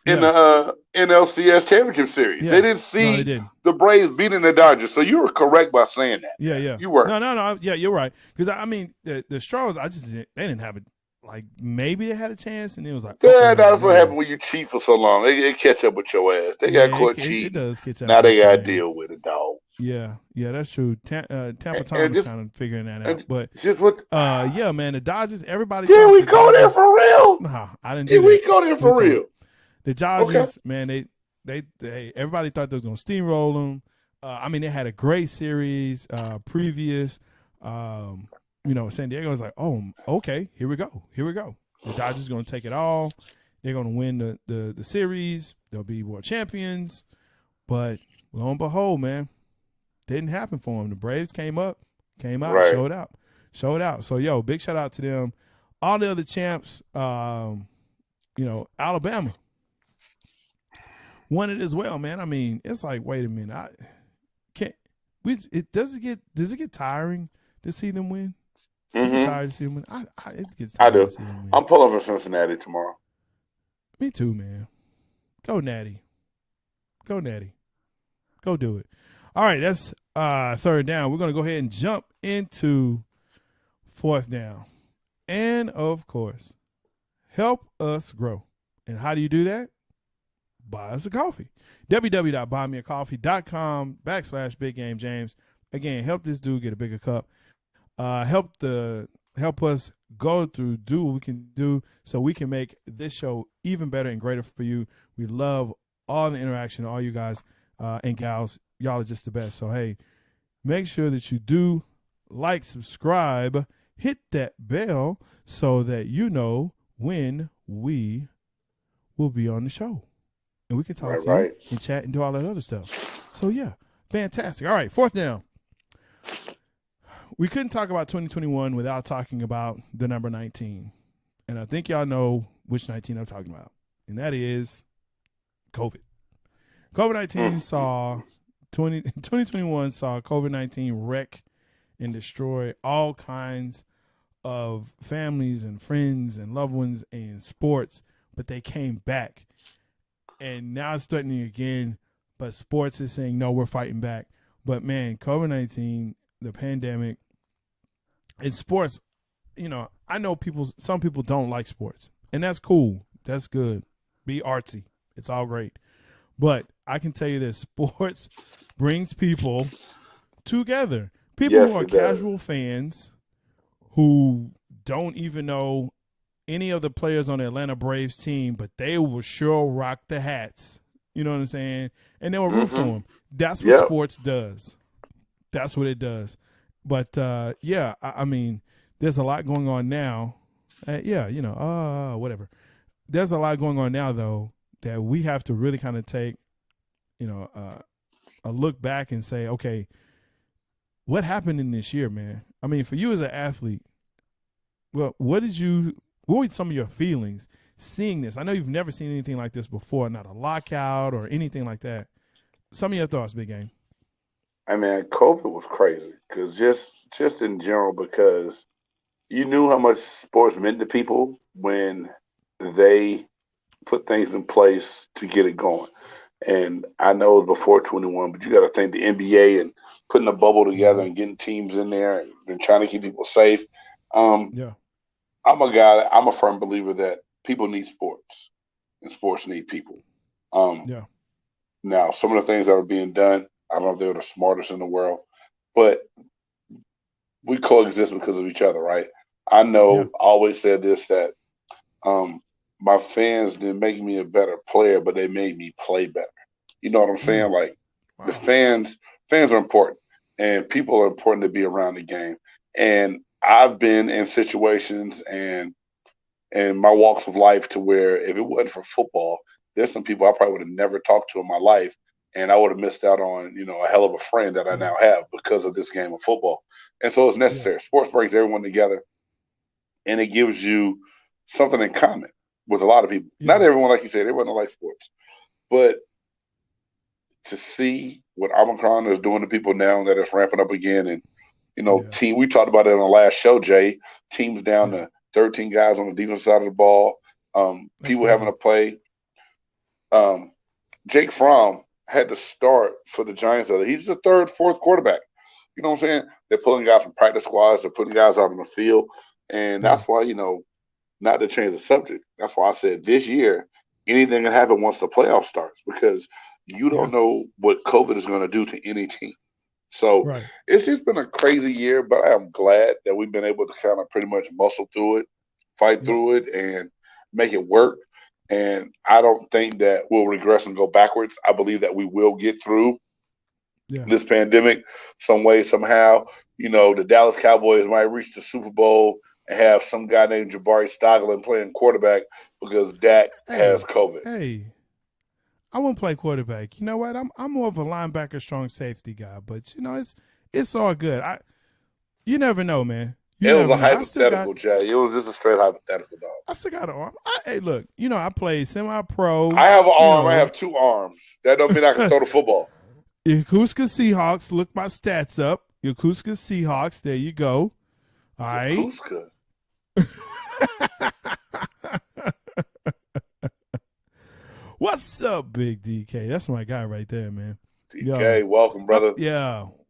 Speaker 2: in the NLCS Championship Series. Yeah. They didn't see the Braves beating the Dodgers, so you were correct by saying that.
Speaker 1: Yeah,
Speaker 2: you were.
Speaker 1: No. Yeah, you're right. Because I mean, the Stros, they didn't have it. Like maybe they had a chance, and it was like,
Speaker 2: that's what happened when you cheat for so long. They catch up with your ass. They got caught cheating.
Speaker 1: It does catch up.
Speaker 2: Now they got to deal with it, dog.
Speaker 1: Yeah, that's true. Tampa Thomas kind of figuring that out, but man, the Dodgers. Everybody.
Speaker 2: Did we go there for real?
Speaker 1: No, I didn't.
Speaker 2: Did we go there for real?
Speaker 1: The Dodgers, man, they everybody thought they was gonna steamroll them. I mean, they had a great series previous. San Diego was like, oh, okay, here we go. The Dodgers are going to take it all. They're going to win the series. They'll be world champions. But lo and behold, man, didn't happen for them. The Braves came out, showed out. So, big shout out to them. All the other champs, Alabama won it as well, man. I mean, it's like, wait a minute, does it get tiring to see them win? Tired to see them win? It gets tired to see them win.
Speaker 2: I'm pulling for Cincinnati tomorrow.
Speaker 1: Me too, man. Go Natty. Go do it. All right, that's third down. We're going to go ahead and jump into fourth down. And, of course, help us grow. And how do you do that? Buy us a coffee. www.buymeacoffee.com/Big Game James. Again, help this dude get a bigger cup. Help us go through, do what we can do so we can make this show even better and greater for you. We love all the interaction, all you guys and gals. Y'all are just the best. So, hey, make sure that you do like, subscribe, hit that bell so that you know when we will be on the show. And we can talk to you and chat and do all that other stuff. So, yeah, fantastic. All right, fourth down. We couldn't talk about 2021 without talking about the number 19. And I think y'all know which 19 I'm talking about. And that is COVID. COVID-19 saw 2021 saw COVID-19 wreck and destroy all kinds of families and friends and loved ones and sports, but they came back. And now it's threatening again, but sports is saying, no, we're fighting back. But, man, COVID-19, the pandemic, and sports, I know some people don't like sports, and that's cool. That's good. Be artsy. It's all great. But I can tell you that sports brings people together. People who are casual fans who don't even know any of the players on the Atlanta Braves team, but they will sure rock the hats. You know what I'm saying? And they will root for them. That's what sports does. That's what it does. But, I mean, there's a lot going on now. Whatever. There's a lot going on now, though, that we have to really kind of take, a look back and say, okay, what happened in this year, man? I mean, for you as an athlete, well, what were some of your feelings seeing this? I know you've never seen anything like this before, not a lockout or anything like that. Some of your thoughts, Big Game.
Speaker 2: I mean, COVID was crazy because just in general, because you knew how much sports meant to people when they put things in place to get it going. And I know it was before 21, but you got to think the NBA and putting a bubble together and getting teams in there and trying to keep people safe. I'm a firm believer that people need sports and sports need people. Now, some of the things that are being done, I don't know if they're the smartest in the world, but we coexist because of each other, right? I know I always said this, that my fans didn't make me a better player, but they made me play better. You know what I'm saying? Like the fans are important, and people are important to be around the game. And I've been in situations and my walks of life to where if it wasn't for football, there's some people I probably would have never talked to in my life, and I would have missed out on, a hell of a friend that I now have because of this game of football. And so it's necessary. Sports brings everyone together, and it gives you something in common with a lot of people. Not everyone, like you said, everyone don't like sports. But to see what Omicron is doing to people now that it's ramping up again, and, we talked about it on the last show, Jay, teams down to 13 guys on the defensive side of the ball, people having to play. Jake Fromm had to start for the Giants. He's the third, fourth quarterback. You know what I'm saying? They're pulling guys from practice squads. They're putting guys out on the field. And that's why, not to change the subject, that's why I said this year, anything can happen once the playoff starts, because you don't know what COVID is going to do to any team. So it's just been a crazy year, but I am glad that we've been able to kind of pretty much muscle through it, fight through it, and make it work. And I don't think that we'll regress and go backwards. I believe that we will get through this pandemic some way, somehow. The Dallas Cowboys might reach the Super Bowl and have some guy named Jabari Stoglin playing quarterback because Dak has COVID.
Speaker 1: Hey, I won't play quarterback. You know what? I'm more of a linebacker, strong safety guy, but it's all good. You never know, man.
Speaker 2: It was a hypothetical, Jay. It was just a straight hypothetical, dog.
Speaker 1: I still got an arm. Hey, look, I play semi-pro.
Speaker 2: I have an arm. I have two arms. That don't mean I can throw the football.
Speaker 1: Yokosuka Seahawks. Look my stats up. Yokosuka Seahawks. There you go. All right.
Speaker 2: Yokosuka.
Speaker 1: What's up, Big DK? That's my guy right there, man.
Speaker 2: DK, welcome, brother.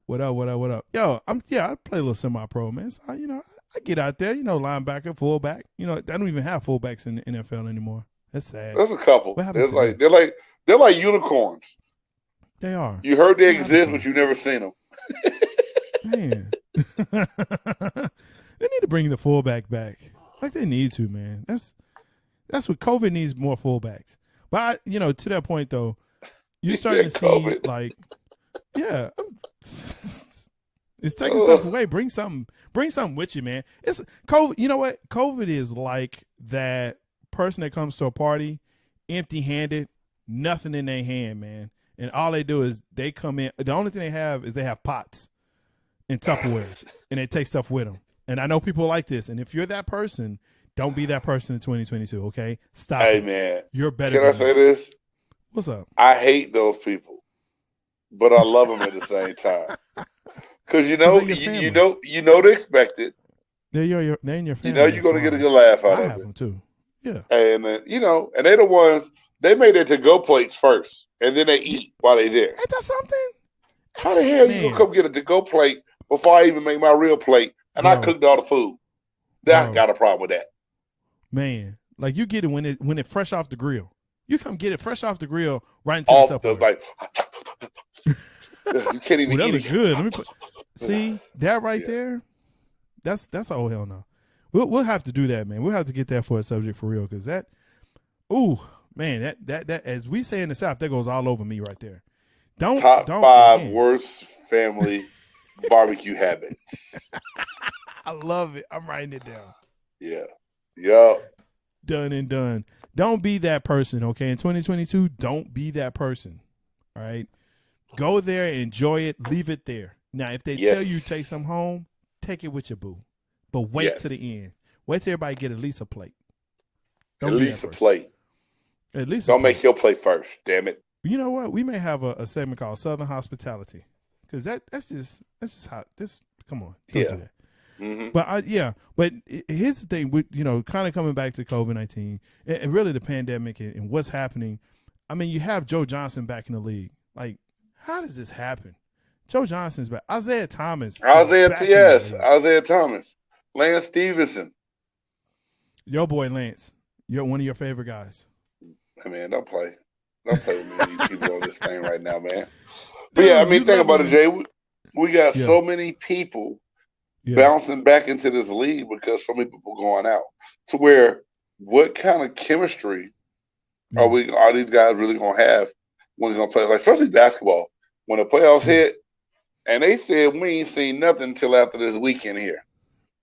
Speaker 1: What up? Yo, I play a little semi-pro, man. So, I get out there, linebacker, fullback. They don't even have fullbacks in the NFL anymore. That's sad.
Speaker 2: There's a couple. They're like unicorns.
Speaker 1: They are.
Speaker 2: You heard they exist, but you've never seen them.
Speaker 1: Man. They need to bring the fullback back. Like they need to, man. That's what COVID needs, more fullbacks. But to that point though, you're starting to see COVID. It's taking stuff away. Bring something with you, man. It's COVID. You know what? COVID is like that person that comes to a party empty-handed, nothing in their hand, man. And all they do is they come in. The only thing they have is they have pots and Tupperware, and they take stuff with them. And I know people like this. And if you're that person, don't be that person in 2022, okay? Stop it.
Speaker 2: Man.
Speaker 1: You're better
Speaker 2: Can I say this?
Speaker 1: What's up?
Speaker 2: I hate those people, but I love them at the same time. Because you know they expect it.
Speaker 1: They're in your family.
Speaker 2: You're going to get a good laugh out of it.
Speaker 1: I have them too. Yeah.
Speaker 2: And and they're the ones, they made their to-go plates first, and then they eat while they're there.
Speaker 1: Ain't that something?
Speaker 2: How the hell you going to come get a to-go plate before I even make my real plate, and I cooked all the food? I got a problem with that.
Speaker 1: Man, like you get it when it fresh off the grill. You come get it fresh off the grill right into the Tupperware.
Speaker 2: You can't even eat it.
Speaker 1: Good. See that right there? That's oh hell no. We'll have to do that, man. We'll have to get that for a subject for real, because that, ooh, man, that as we say in the South, that goes all over me right there.
Speaker 2: Top
Speaker 1: don't
Speaker 2: 5
Speaker 1: again.
Speaker 2: worst family barbecue habits.
Speaker 1: I love it. I'm writing it down.
Speaker 2: Yeah. Yup.
Speaker 1: Done and done. Don't be that person, okay? In 2022, don't be that person. All right? Go there, enjoy it, leave it there. Now, if they tell you take some home, take it with your boo. But wait to the end. Wait till everybody get at least a plate.
Speaker 2: At least a plate.
Speaker 1: At least
Speaker 2: don't make your plate first, damn it.
Speaker 1: You know what? We may have a segment called Southern Hospitality, because that's just how this. Come on, don't do that.
Speaker 2: Mm-hmm.
Speaker 1: But here's the thing. With kind of coming back to COVID-19 and really the pandemic and what's happening. I mean, you have Joe Johnson back in the league. Like, how does this happen? Joe Johnson's back. Isaiah Thomas,
Speaker 2: Lance Stevenson.
Speaker 1: Your boy Lance. You're one of your favorite guys.
Speaker 2: Hey, man, don't play with me and these people on this thing right now, man. But yeah, I mean, think about it, Jay. We got so many people bouncing back into this league because so many people going out. To where, what kind of chemistry are these guys really gonna have when they're gonna play? Like, especially basketball, when the playoffs hit, and they said we ain't seen nothing until after this weekend here.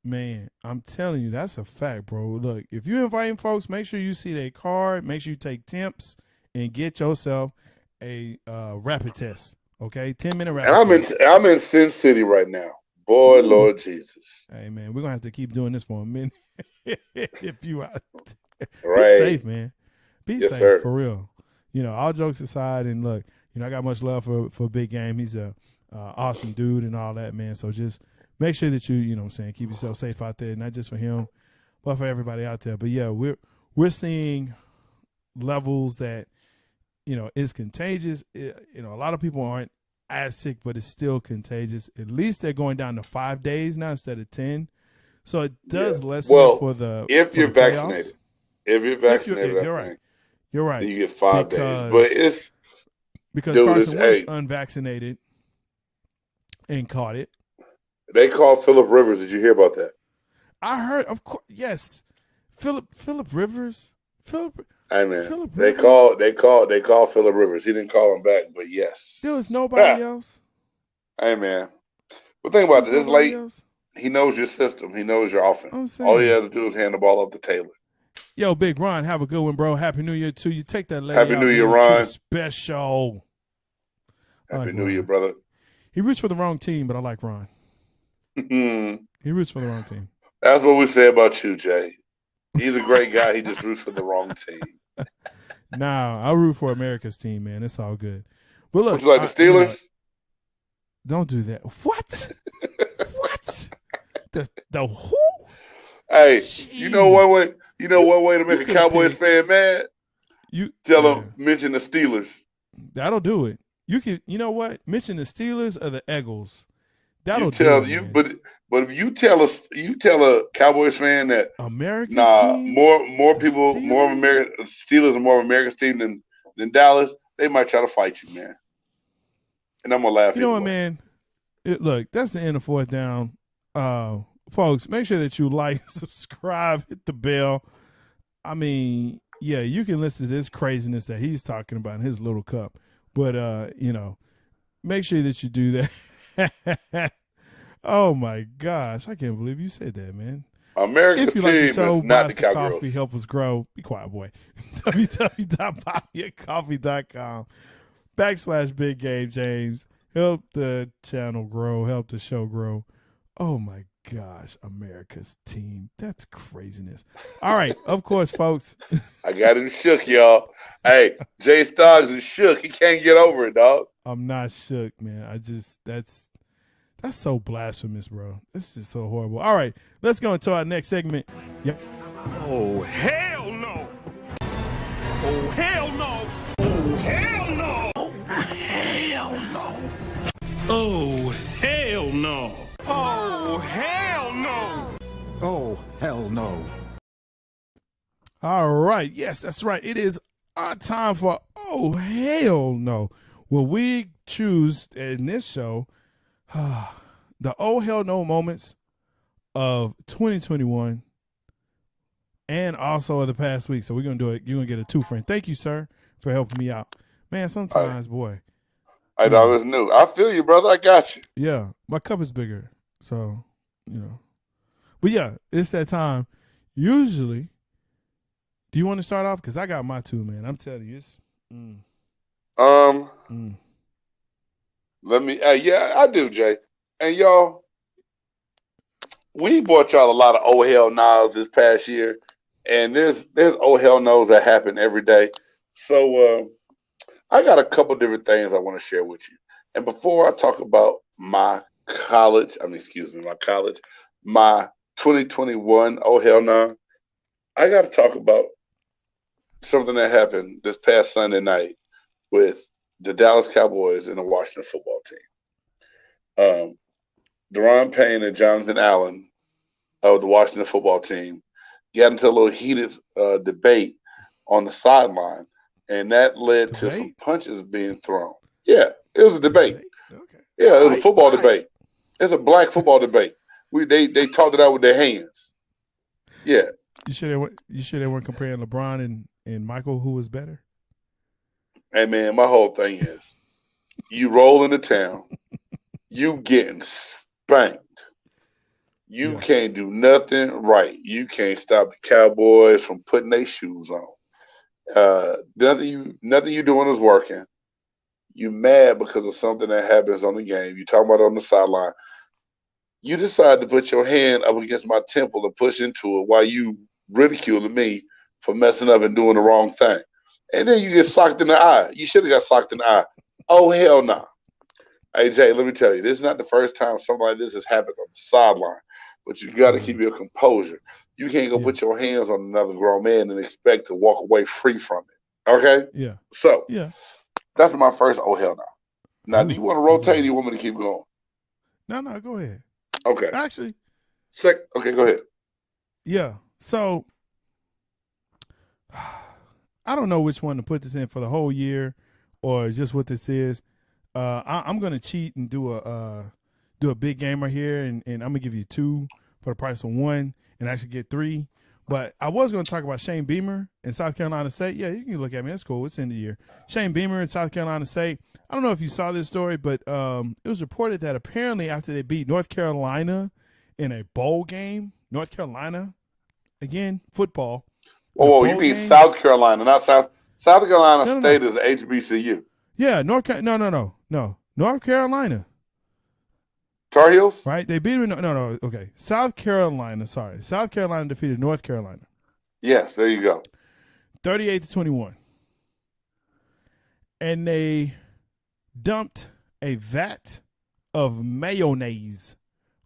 Speaker 1: Man, I'm telling you, that's a fact, bro. Look, if you're inviting folks, make sure you see their card, make sure you take temps, and get yourself a rapid test. Okay, 10-minute rapid test.
Speaker 2: I'm in Sin City right now. Boy, Lord Jesus.
Speaker 1: Hey, man, we're gonna have to keep doing this for a minute. If you out there.
Speaker 2: Right.
Speaker 1: Be safe, man. Be safe,
Speaker 2: sir.
Speaker 1: For real. All jokes aside, and look, I got much love for Big Game. He's a awesome dude and all that, man. So just make sure that you know what I'm saying, keep yourself safe out there, not just for him, but for everybody out there. But yeah, we're seeing levels that, is contagious. A lot of people aren't as sick, but it's still contagious. At least they're going down to 5 days now instead of 10. So it does lessen for the
Speaker 2: if you're vaccinated. If you're vaccinated,
Speaker 1: you're right. You're right.
Speaker 2: Then you get 5 days. But it's
Speaker 1: because Carson Wentz unvaccinated and caught it.
Speaker 2: They called Phillip Rivers. Did you hear about that?
Speaker 1: I heard, of course, yes. Phillip Rivers.
Speaker 2: Hey man, they called Phillip Rivers. He didn't call him back, but yes.
Speaker 1: There was nobody else.
Speaker 2: Hey man, but think about it. It's late. He knows your system. He knows your offense. All he has to do is hand the ball off to Taylor.
Speaker 1: Yo, Big Ron, have a good one, bro. Happy New Year to you. Take that lady
Speaker 2: Happy
Speaker 1: out,
Speaker 2: New Year,
Speaker 1: man,
Speaker 2: Ron.
Speaker 1: Special.
Speaker 2: Happy New Year, brother.
Speaker 1: He roots for the wrong team, but I like Ron. He roots for the wrong team.
Speaker 2: That's what we say about you, Jay. He's a great guy. He just roots for the wrong team.
Speaker 1: Nah, I root for America's team, man. It's all good. But look,
Speaker 2: would you like the Steelers?
Speaker 1: Don't do that. What? What? The who?
Speaker 2: Hey, one way. One way to make a Cowboys fan mad. You tell them mention the Steelers.
Speaker 1: That'll do it. You can. You know what? Mention the Steelers or the Eagles. That'll
Speaker 2: do
Speaker 1: it.
Speaker 2: But if you tell a Cowboys fan that
Speaker 1: America's team,
Speaker 2: more people, Steelers? More of America Steelers are more of America's team than Dallas, they might try to fight you, man. And I'm gonna laugh.
Speaker 1: You know what, man? Look, that's the end of Fourth Down. Folks, make sure that you like, subscribe, hit the bell. I mean, yeah, you can listen to this craziness that he's talking about in his little cup. But, make sure that you do that. Oh, my gosh. I can't believe you said that, man.
Speaker 2: America's team is not the Cowgirls.
Speaker 1: Coffee, help us grow. Be quiet, boy. www.buymeacoffee.com/Big Game James. Help the channel grow. Help the show grow. Oh, my gosh. America's team. That's craziness. All right. Of course, folks.
Speaker 2: I got him shook, y'all. Hey, J-Stogs is shook. He can't get over it, dog.
Speaker 1: I'm not shook, man. That's so blasphemous, bro. This is so horrible. All right. Let's go into our next segment. Yep.
Speaker 3: Oh, hell no. Oh, hell no. Oh, hell no. Oh, hell no. Oh, hell no. Oh, hell no.
Speaker 4: Oh, hell no.
Speaker 1: All right. Yes, that's right. It is our time for Oh, hell no. Well, we choose in this show the Oh, hell no moments of 2021 and also the past week. So we're gonna do it. You're gonna get a 2 friend. Thank you, sir, for helping me out. Man, sometimes, boy.
Speaker 2: I always knew. I feel you, brother. I got you.
Speaker 1: Yeah, my cup is bigger, so But yeah, it's that time. Usually, do you want to start off? Because I got my 2, man. I'm telling you, it's.
Speaker 2: Let me. Yeah, I do, Jay. And y'all, we brought y'all a lot of oh hell no's this past year, and there's oh hell no's that happen every day. So I got a couple different things I want to share with you. And before I talk about my 2021 oh hell no, I got to talk about something that happened this past Sunday night with the Dallas Cowboys and the Washington football team. Deron Payne and Jonathan Allen of the Washington football team got into a little heated debate on the sideline, and that led to some punches being thrown. Yeah, it was a debate.
Speaker 1: Okay.
Speaker 2: Yeah, it was a football debate. It's a black football debate. They talked it out with their hands. Yeah.
Speaker 1: You sure they weren't comparing LeBron and Michael, who was better?
Speaker 2: Hey man, my whole thing is, you roll into town, you getting spanked. You can't do nothing right. You can't stop the Cowboys from putting their shoes on. Nothing you doing is working. You mad because of something that happens on the game. You talking about it on the sideline. You decide to put your hand up against my temple and push into it while you ridiculing me for messing up and doing the wrong thing. And then you get socked in the eye. You should have got socked in the eye. Oh, hell no. Nah. Hey, Jay, let me tell you, this is not the first time something like this has happened on the sideline. But you got to keep your composure. You can't go put your hands on another grown man and expect to walk away free from it. Okay?
Speaker 1: Yeah.
Speaker 2: So, that's my first oh, hell no. Now, do you want to rotate or do you want me to keep going?
Speaker 1: No, go ahead.
Speaker 2: Okay.
Speaker 1: Actually.
Speaker 2: Okay, go ahead.
Speaker 1: Yeah. So, I don't know which one to put this in for the whole year or just what this is. I'm going to cheat and do a big gamer here, and I'm going to give you 2 for the price of 1 and actually get 3. But I was going to talk about Shane Beamer in South Carolina State. Yeah, you can look at me. That's cool. It's in the year. Shane Beamer in South Carolina State. I don't know if you saw this story, but it was reported that apparently after they beat North Carolina in a bowl game, North Carolina, again, football.
Speaker 2: Whoa, you mean South Carolina, not South Carolina State is HBCU.
Speaker 1: Yeah, North Carolina.
Speaker 2: Tar Heels?
Speaker 1: Right? They beat them. No. Okay. South Carolina defeated North Carolina.
Speaker 2: Yes, there you go.
Speaker 1: 38-21. And they dumped a vat of mayonnaise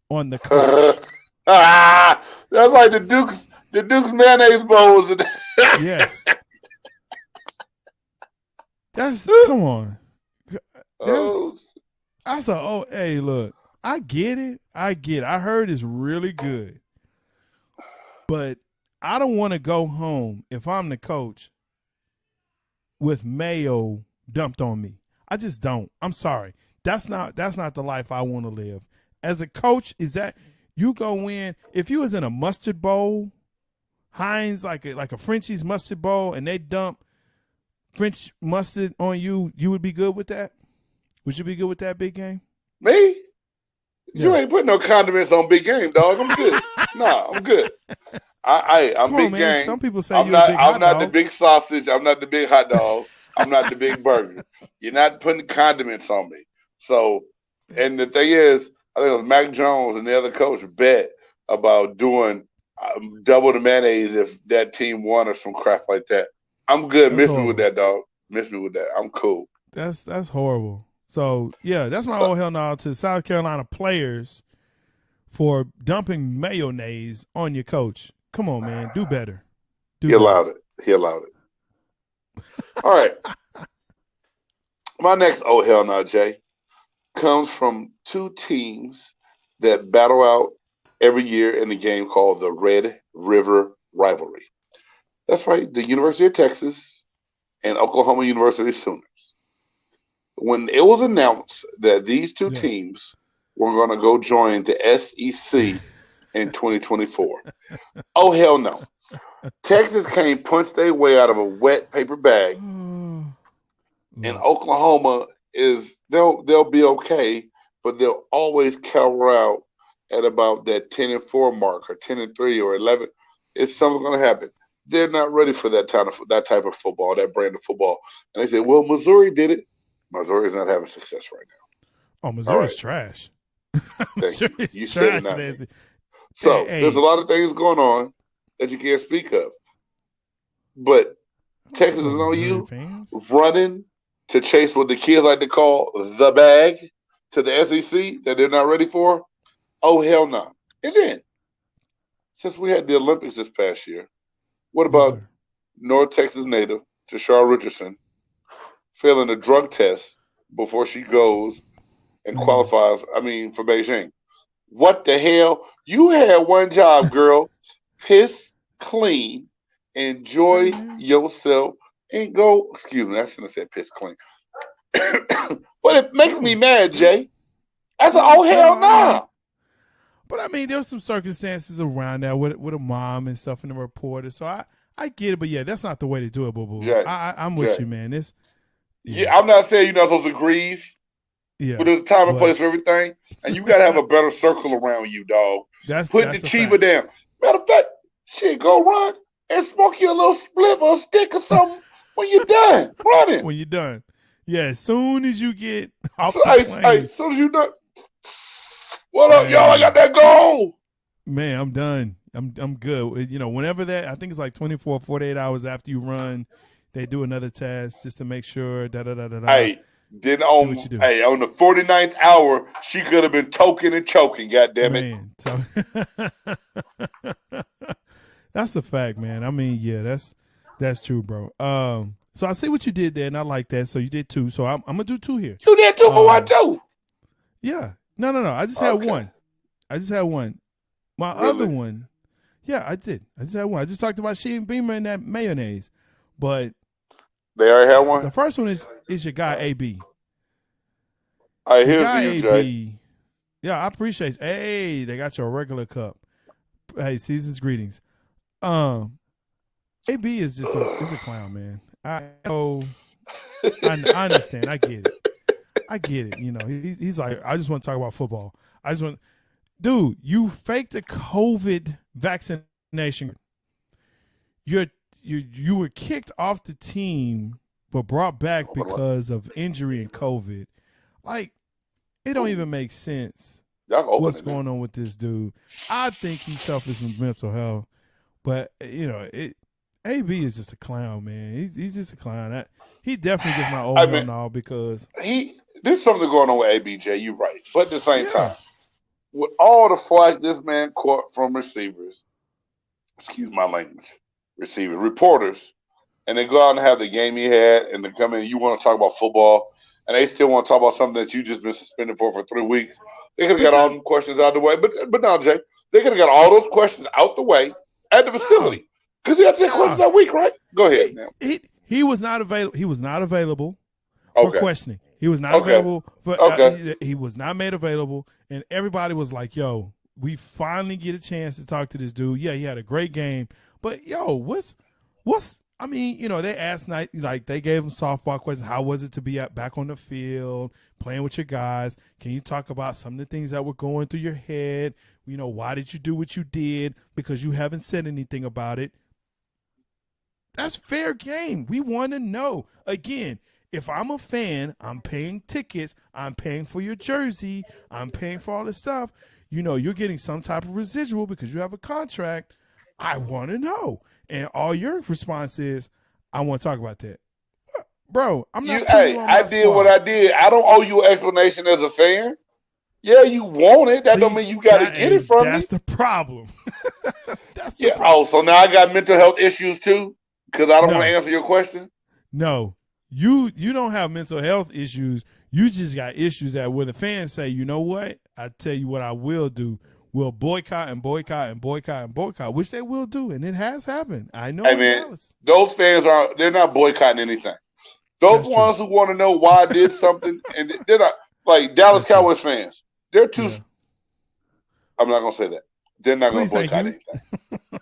Speaker 1: on the coach.
Speaker 2: That's like the Duke's mayonnaise bowls.
Speaker 1: Yes. Come on. Hey, look. I get it. I heard it's really good. But I don't want to go home if I'm the coach with mayo dumped on me. I just don't. I'm sorry. That's not the life I want to live. As a coach, is that you go in, if you was in a mustard bowl, Heinz, like a Frenchie's mustard bowl, and they dump French mustard on you, you would be good with that? Would you be good with that, Big Game?
Speaker 2: Me? You ain't putting no condiments on Big Game, dog. I'm good. Nah, I'm good. I'm Big Game.
Speaker 1: Some people say
Speaker 2: I'm not the big sausage. I'm not the big hot dog. I'm not the big burger. You're not putting condiments on me. So, and the thing is, I think it was Mac Jones and the other coach bet about doing double the mayonnaise if that team won or some crap like that. I'm good. Miss me with that, dog. Miss me with that. I'm cool.
Speaker 1: That's horrible. So, yeah, that's my old hell no to South Carolina players for dumping mayonnaise on your coach. Come on, man. Do better.
Speaker 2: He allowed it. All right. My next oh hell no, Jay, comes from 2 teams that battle out every year in the game called the Red River Rivalry. That's right, the University of Texas and Oklahoma University Sooners. When it was announced that these 2 teams were going to go join the SEC in 2024, oh hell no. Texas can't punch their way out of a wet paper bag, and Oklahoma they'll be okay, but they'll always cower out at about that 10-4 mark or 10-3 or 11. It's something going to happen. They're not ready for that type of football, that brand of football. And they say, well, Missouri did it. Missouri's not having success right now.
Speaker 1: Oh, Missouri's trash.
Speaker 2: Missouri's you trash. Said it not. So there's a lot of things going on that you can't speak of. But Texas is on you running to chase what the kids like to call the bag to the SEC that they're not ready for. Oh, hell no. And then, since we had the Olympics this past year, what about North Texas native Trent Richardson failing a drug test before she goes and qualifies, for Beijing? What the hell? You had one job, girl. Piss clean, enjoy yourself, and go. Excuse me, I shouldn't have said piss clean. But it makes me mad, Jay. I said, oh, hell no. Nah.
Speaker 1: But, there was some circumstances around that with a mom and stuff in the reporter. So I get it. But, yeah, that's not the way to do it, boo-boo. I'm with you, man.
Speaker 2: I'm not saying you're not supposed to grieve. Yeah, but there's a time and place for everything. And you got to have a better circle around you, dog. Put the Chiba down. Matter of fact, shit, go run and smoke you a little split or a stick or something when you're done running.
Speaker 1: When you're done. Yeah, as soon as you get off the plane.
Speaker 2: As soon as you're done. What up, y'all? I got that goal.
Speaker 1: Man, I'm done. I'm good. Whenever that, I think it's like 24, 48 hours after you run, they do another test just to make sure.
Speaker 2: Hey, then on the 49th hour, she could have been toking and choking. God damn it.
Speaker 1: That's a fact, man. Yeah, that's true, bro. So I see what you did there, and I like that. So you did 2. So I'm gonna do 2 here.
Speaker 2: You did 2 for what, too?
Speaker 1: Yeah. No. I just had one. My other one, yeah, I did. I just had one. I just talked about Sheen Beamer and that mayonnaise, but
Speaker 2: they already had one.
Speaker 1: The first one is your guy AB.
Speaker 2: I hear you, Jay.
Speaker 1: Yeah, I appreciate it. Hey, they got your regular cup. Hey, season's greetings. AB is just a clown, man. I understand. I get it. He's like, I just want to talk about football. Dude, you faked a COVID vaccination. You were kicked off the team, but brought back because of injury and COVID. Like, it don't even make sense. What's going on with this dude? I think he suffers from mental health, but AB is just a clown, man. He's just a clown. He definitely gets my old and all because
Speaker 2: there's something going on with ABJ. You're right, but at the same time, with all the flack this man caught from receivers, excuse my language, reporters, and they go out and have the game he had, and they come in. You want to talk about football, and they still want to talk about something that you just been suspended for 3 weeks. They could have got all them questions out the way, but no, Jay, they could have got all those questions out the way at the facility because he had to take questions that week, right? Go ahead.
Speaker 1: He was not available. He was not available for questioning. He was not available for. He was not made available, and everybody was like, "Yo, we finally get a chance to talk to this dude. Yeah, he had a great game, but what's?" They asked they gave him softball questions. How was it to be back on the field, playing with your guys? Can you talk about some of the things that were going through your head? Why did you do what you did? Because you haven't said anything about it. That's fair game. We want to know. Again, if I'm a fan, I'm paying tickets, I'm paying for your jersey, I'm paying for all this stuff. You're getting some type of residual because you have a contract. I want to know. And all your response is, I want to talk about that. Bro, I'm not
Speaker 2: I did what I did. I don't owe you an explanation as a fan. Yeah, you want it. That don't mean you got to get it from me.
Speaker 1: That's the problem.
Speaker 2: Problem. Oh, so now I got mental health issues too because I don't want to answer your question?
Speaker 1: No. You don't have mental health issues. You just got issues that where the fans say, you know what? I tell you what I will do. We'll boycott and boycott and boycott and boycott, which they will do, and it has happened. I know.
Speaker 2: Hey, man, those fans they're not boycotting anything. Those ones who want to know why I did something, and they're not like Dallas Cowboys fans. They're too. Yeah. I'm not going to say that. They're not going to boycott anything.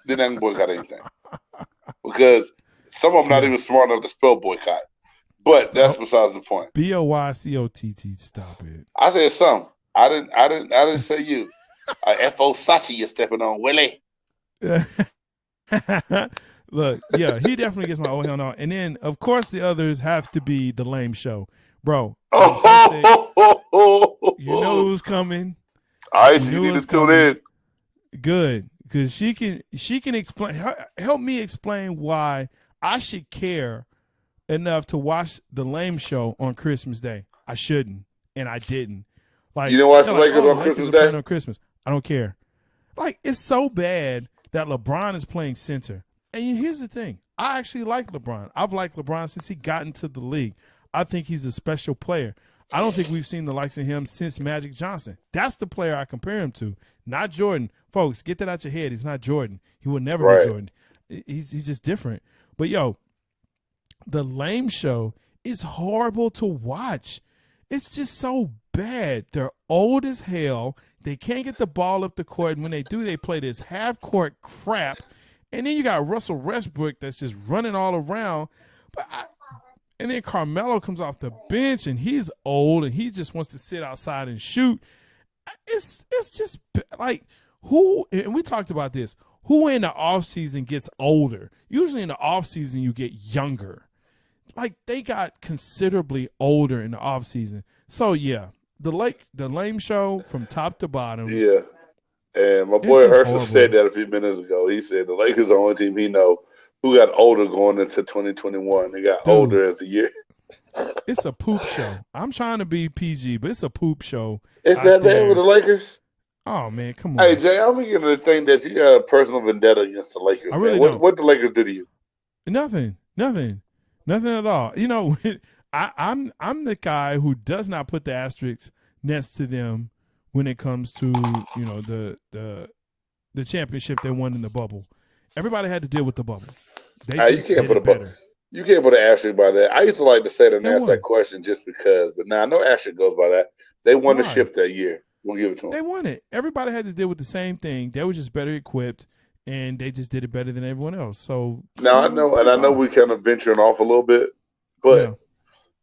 Speaker 2: They're not going to boycott anything. because some of them not even smart enough to spell boycott. But that's besides the point.
Speaker 1: BOYCOTT. Stop it.
Speaker 2: I said some. I didn't say you. F.O. Sachi, you're stepping on Willie.
Speaker 1: Look, yeah, he definitely gets my oh hell no. And then, of course, the others have to be the lame show. Bro, I'm so sick. You know it was coming.
Speaker 2: All right, so you need to tune in.
Speaker 1: Good, because she can explain. Help me explain why I should care enough to watch the lame show on Christmas Day. I shouldn't, and I didn't. Like,
Speaker 2: you didn't watch the Lakers on Christmas Day?
Speaker 1: On Christmas, I don't care. Like, it's so bad that LeBron is playing center. And here's the thing. I actually like LeBron. I've liked LeBron since he got into the league. I think he's a special player. I don't think we've seen the likes of him since Magic Johnson. That's the player I compare him to, not Jordan. Folks, get that out your head. He's not Jordan. He will never be Jordan. He's just different. But, yo, the lame show is horrible to watch. It's just so bad. They're old as hell. They can't get the ball up the court. And when they do, they play this half-court crap. And then you got Russell Westbrook that's just running all around. And then Carmelo comes off the bench, and he's old, and he just wants to sit outside and shoot. It's just like who – and we talked about this. Who in the offseason gets older? Usually in the offseason you get younger. Like, they got considerably older in the offseason. So, yeah, the lame show from top to bottom.
Speaker 2: Yeah. And my boy Herschel said that a few minutes ago. He said the Lakers are the only team he know who got older going into 2021. They got older as the year.
Speaker 1: It's a poop show. I'm trying to be PG, but it's a poop show.
Speaker 2: Is that bad with the Lakers?
Speaker 1: Oh, man, come on.
Speaker 2: Hey, Jay, I'm beginning to think that you got a personal vendetta against the Lakers.
Speaker 1: I really
Speaker 2: don't. What the Lakers do to you?
Speaker 1: Nothing at all. You know, I'm the guy who does not put the asterisks next to them when it comes to, you know, the championship they won in the bubble. Everybody had to deal with the bubble. They just
Speaker 2: you can't
Speaker 1: did
Speaker 2: put
Speaker 1: it better.
Speaker 2: You can't put an asterisk by that. I used to like to say that and ask that question just because, but now no asterisk goes by that. They won the ship that year. We'll give it to them.
Speaker 1: They won it. Everybody had to deal with the same thing. They were just better equipped, and they just did it better than everyone else. So
Speaker 2: now I know we kind of venturing off a little bit, but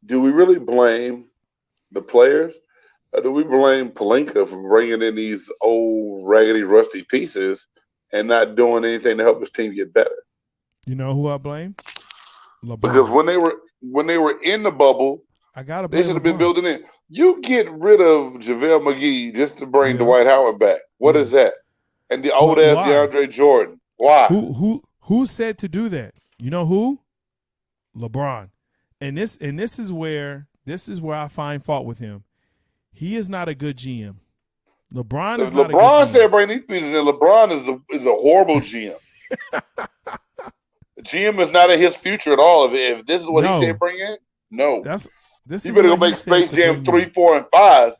Speaker 2: do we really blame the players? Or do we blame Pelinka for bringing in these old, raggedy, rusty pieces and not doing anything to help his team get better?
Speaker 1: You know who I blame? LeBron.
Speaker 2: Because when they were in the bubble, they should have been building in. You get rid of JaVale McGee just to bring Dwight Howard back. What is that? And the old ass DeAndre Jordan. Why?
Speaker 1: Who said to do that? You know who? LeBron. And this is where I find fault with him. He is not a good GM. LeBron is not a good GM.
Speaker 2: LeBron said bring these pieces in. LeBron is a horrible GM. The GM is not in his future at all. If this is what he said bring in, no. You better go make Space Jam 3, 4, and 5.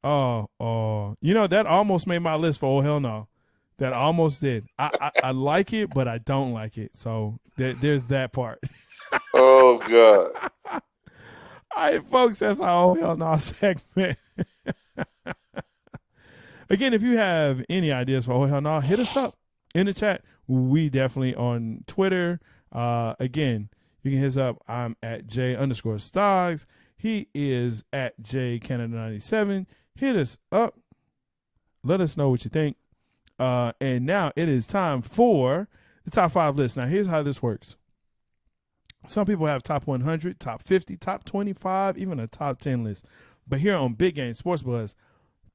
Speaker 1: Oh. You know, that almost made my list for oh hell no. That almost did. I like it, but I don't like it. So there's that part.
Speaker 2: Oh, God.
Speaker 1: All right, folks, that's our oh hell no segment. Again, if you have any ideas for oh hell no, hit us up in the chat. We definitely on Twitter. Again, you can hit us up. I'm at J_Stogs. He is at JCanada97. Hit us up. Let us know what you think. And now it is time for the top 5 list. Now, here's how this works. Some people have top 100, top 50, top 25, even a top 10 list. But here on Big Game Sports Buzz,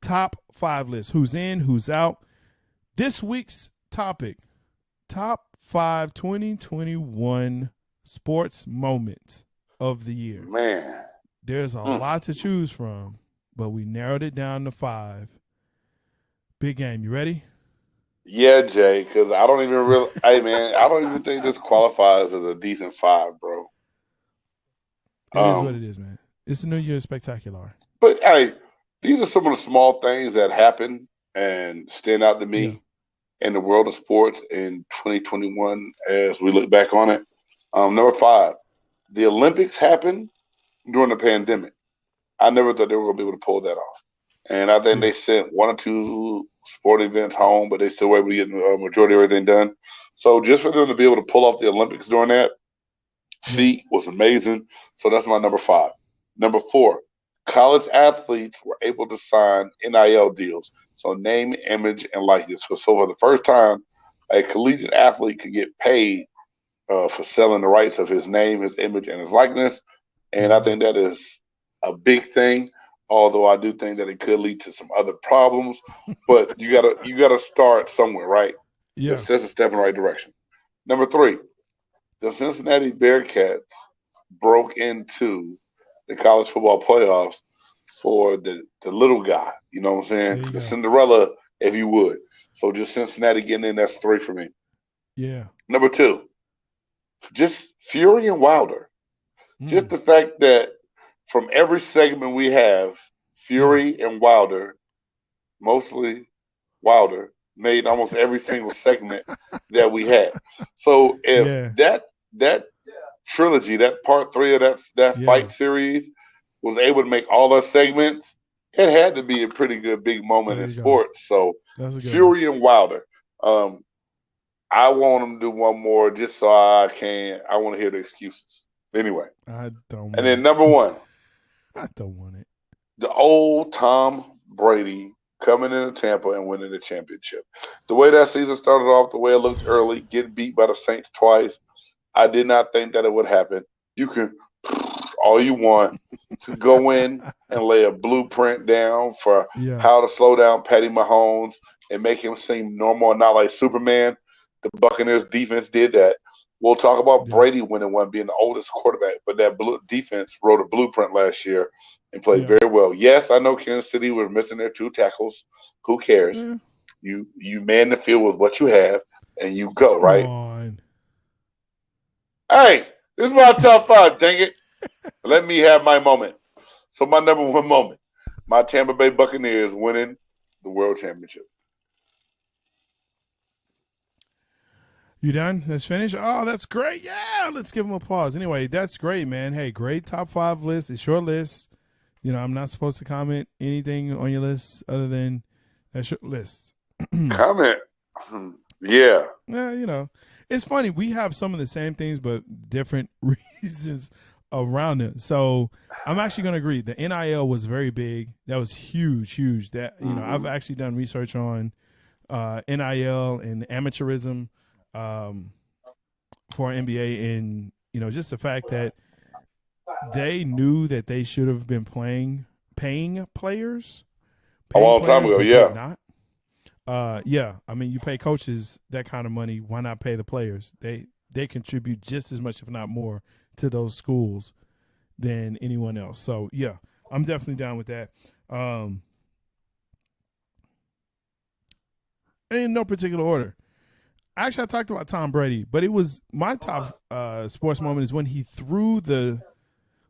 Speaker 1: top 5 list. Who's in, who's out. This week's topic, top 5 2021 sports moments of the year.
Speaker 2: Man.
Speaker 1: There's a lot to choose from, but we narrowed it down to 5. Big Game, you ready?
Speaker 2: Yeah, Jay, because I don't even hey, man, I don't even think this qualifies as a decent 5, bro.
Speaker 1: It is what it is, man. It's the New Year's Spectacular.
Speaker 2: But, hey, these are some of the small things that happen and stand out to me in the world of sports in 2021 as we look back on it. Number 5, the Olympics happened during the pandemic. I never thought they were going to be able to pull that off. And I think they sent one or two sport events home, but they still were able to get the majority of everything done. So just for them to be able to pull off the Olympics during that feat was amazing. So that's my number 5. Number 4, college athletes were able to sign NIL deals. So name, image, and likeness. So for the first time, a collegiate athlete could get paid for selling the rights of his name, his image, and his likeness. And I think that is a big thing. Although I do think that it could lead to some other problems, but you gotta start somewhere, right?
Speaker 1: Yeah,
Speaker 2: It's just a step in the right direction. Number 3, the Cincinnati Bearcats broke into the college football playoffs for the little guy. You know what I'm saying? The Cinderella, if you would. So just Cincinnati getting in, that's 3 for me.
Speaker 1: Yeah.
Speaker 2: Number 2, just Fury and Wilder. Just the fact that from every segment we have, Fury and Wilder, mostly Wilder, made almost every single segment that we had. So if that trilogy, that part 3 of that fight series was able to make all our segments, it had to be a pretty good big moment in sports. So Fury and Wilder. I want them to do one more just so I want to hear the excuses. Anyway.
Speaker 1: I don't.
Speaker 2: And then number 1.
Speaker 1: I don't want it.
Speaker 2: The old Tom Brady coming into Tampa and winning the championship. The way that season started off, the way it looked early, getting beat by the Saints twice, I did not think that it would happen. You can all you want to go in and lay a blueprint down for how to slow down Patty Mahomes and make him seem normal and not like Superman. The Buccaneers defense did that. We'll talk about Brady winning one, being the oldest quarterback, but that defense wrote a blueprint last year and played very well. Yes, I know Kansas City was missing their 2 tackles. Who cares? You man the field with what you have, and you go, right? Hey, this is my top 5, dang it. Let me have my moment. So my number 1 moment, my Tampa Bay Buccaneers winning the World Championship.
Speaker 1: You done? Let's finish. Oh, that's great. Yeah, let's give him a pause. Anyway, that's great, man. Hey, great top 5 list. It's your list. You know, I'm not supposed to comment anything on your list other than that's your list.
Speaker 2: Comment. Yeah.
Speaker 1: Yeah, you know, it's funny. We have some of the same things, but different reasons around it. So I'm actually going to agree. The NIL was very big. That was huge, huge. That, you know, I've actually done research on NIL and amateurism for NBA, and you know, just the fact that they knew that they should have been paying players
Speaker 2: a long time ago.
Speaker 1: Yeah, I mean, you pay coaches that kind of money, why not pay the players? They contribute just as much, if not more, to those schools than anyone else. So yeah, I'm definitely down with that. In no particular order. Actually, I talked about Tom Brady, but it was my top sports moment is when he threw the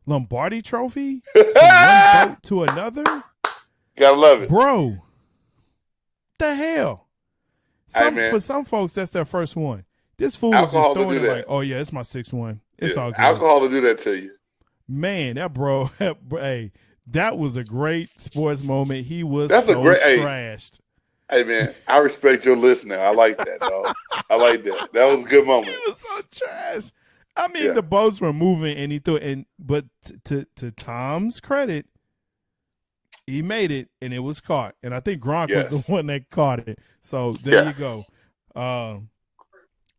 Speaker 1: Lombardi Trophy from one boat to another.
Speaker 2: Gotta love it,
Speaker 1: bro. The hell? For some folks, that's their first one. This fool was just throwing it like, "Oh yeah, it's my 6th one. It's all good."
Speaker 2: Alcohol to do that to you,
Speaker 1: man. Hey, that was a great sports moment. He was trashed.
Speaker 2: Hey, man, I respect your list now. I like that, dog. I like that. That was a good moment.
Speaker 1: He was so trash. I mean, the boats were moving, and he threw it. But to Tom's credit, he made it, and it was caught. And I think Gronk was the one that caught it. So there you go.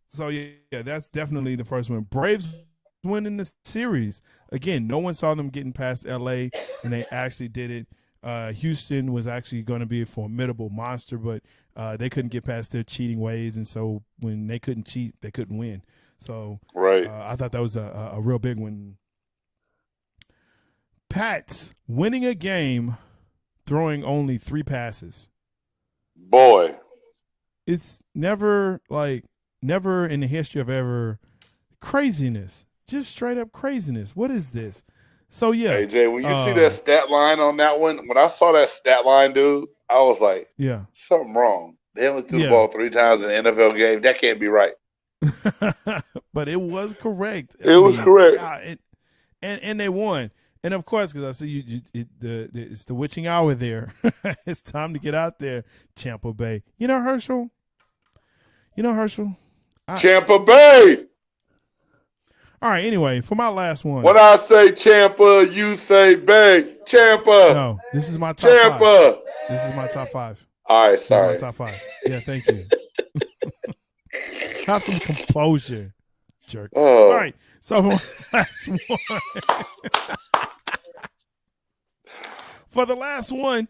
Speaker 1: So, yeah, that's definitely the first one. Braves winning the series. Again, no one saw them getting past L.A., and they actually did it. Houston was actually going to be a formidable monster, but they couldn't get past their cheating ways, and so when they couldn't cheat, they couldn't win. So I thought that was a real big one. Pats winning a game, throwing only 3 passes.
Speaker 2: Boy.
Speaker 1: It's never in the history of ever craziness. Just straight up craziness. What is this? So, yeah.
Speaker 2: Hey, Jay, when you see that stat line on that one, when I saw that stat line, dude, I was like, something wrong. They only threw the ball 3 times in an NFL game. That can't be right.
Speaker 1: But it was correct.
Speaker 2: It was correct.
Speaker 1: And they won. And of course, because I see it's the witching hour there. It's time to get out there, Tampa Bay. You know Herschel.
Speaker 2: Tampa Bay.
Speaker 1: All right. Anyway, for my last one.
Speaker 2: When I say Tampa, you say Bay. Tampa.
Speaker 1: No, this is my top
Speaker 2: Tampa.
Speaker 1: 5. This is my top 5.
Speaker 2: All right, sorry.
Speaker 1: This is my top 5. Yeah, thank you. Have some composure, jerk. All right. So for my last one. For the last one,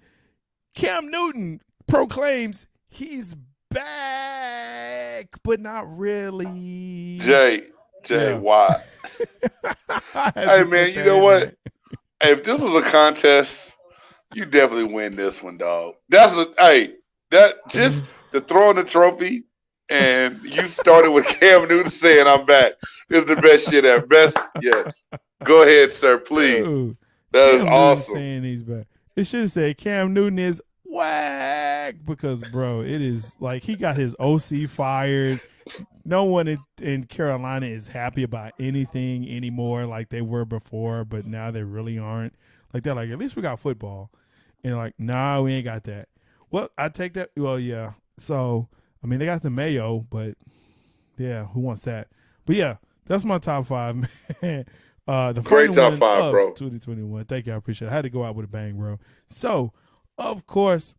Speaker 1: Cam Newton proclaims he's back, but not really.
Speaker 2: Jay, yeah. Why? Hey, man, you know what? Hey, if this was a contest, you definitely win this one, dog. Just the throwing the trophy and you started with Cam Newton saying I'm back is the best shit ever. Best, yes. Go ahead, sir, please.
Speaker 1: Dude,
Speaker 2: that
Speaker 1: Cam
Speaker 2: is awesome.
Speaker 1: Saying he's back. It should have said Cam Newton is whack because, bro, it is like he got his OC fired. No one in Carolina is happy about anything anymore like they were before, but now they really aren't. Like, they're like, at least we got football. And like, nah, we ain't got that. Well, I take that. Well, yeah. So, I mean, they got the Mayo, but yeah, who wants that? But yeah, that's my top 5, man. The
Speaker 2: great top 5, bro.
Speaker 1: 2021. Thank you. I appreciate it. I had to go out with a bang, bro. So, of course,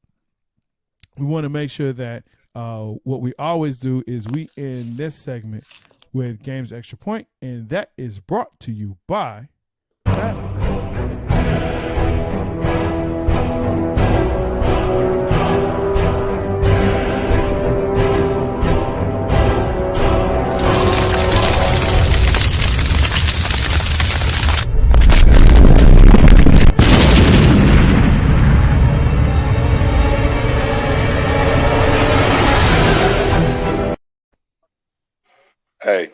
Speaker 1: we want to make sure that what we always do is we end this segment with Game's Extra Point, and that is brought to you by
Speaker 2: Hey,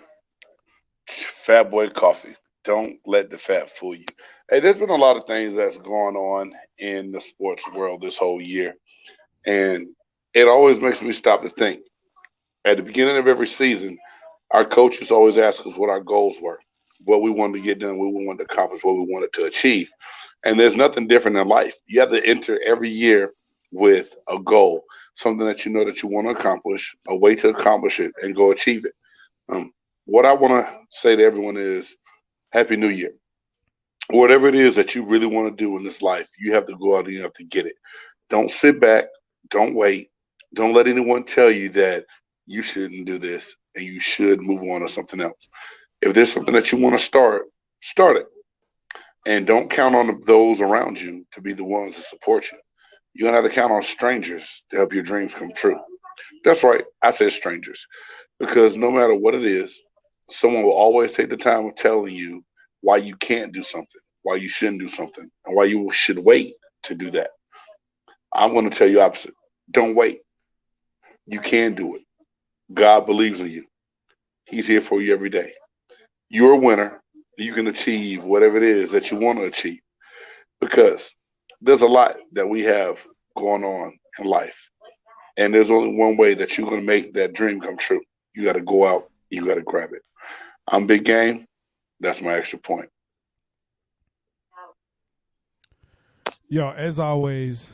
Speaker 2: Fat Boy Coffee. Don't let the fat fool you. Hey, there's been a lot of things that's going on in the sports world this whole year. And it always makes me stop to think. At the beginning of every season, our coaches always ask us what our goals were, what we wanted to get done, what we wanted to accomplish, what we wanted to achieve. And there's nothing different in life. You have to enter every year with a goal, something that you know that you want to accomplish, a way to accomplish it, and go achieve it. What I want to say to everyone is Happy New Year. Whatever it is that you really want to do in this life, you have to go out and you have to get it. Don't sit back. Don't wait. Don't let anyone tell you that you shouldn't do this and you should move on to something else. If there's something that you want to start it. And don't count on those around you to be the ones that support you. You're going to have to count on strangers to help your dreams come true. That's right. I said strangers. Because no matter what it is, someone will always take the time of telling you why you can't do something, why you shouldn't do something, and why you should wait to do that. I'm going to tell you opposite. Don't wait. You can do it. God believes in you. He's here for you every day. You're a winner. You can achieve whatever it is that you want to achieve. Because there's a lot that we have going on in life. And there's only one way that you're going to make that dream come true. You got to go out. You got to grab it. I'm Big Game. That's my extra point.
Speaker 1: Yo, as always,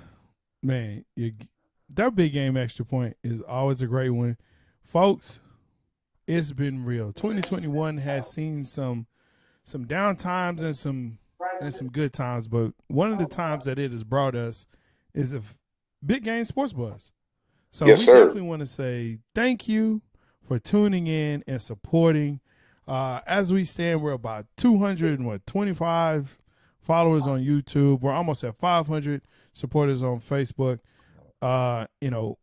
Speaker 1: man, that Big Game Extra Point is always a great one. Folks, it's been real. 2021 has seen some down times and some good times, but one of the times that it has brought us is a Big Game Sports Buzz. So
Speaker 2: yes,
Speaker 1: we
Speaker 2: sir.
Speaker 1: definitely want to say thank you for tuning in and supporting. As we stand, we're about 225 followers on YouTube. We're almost at 500 supporters on Facebook.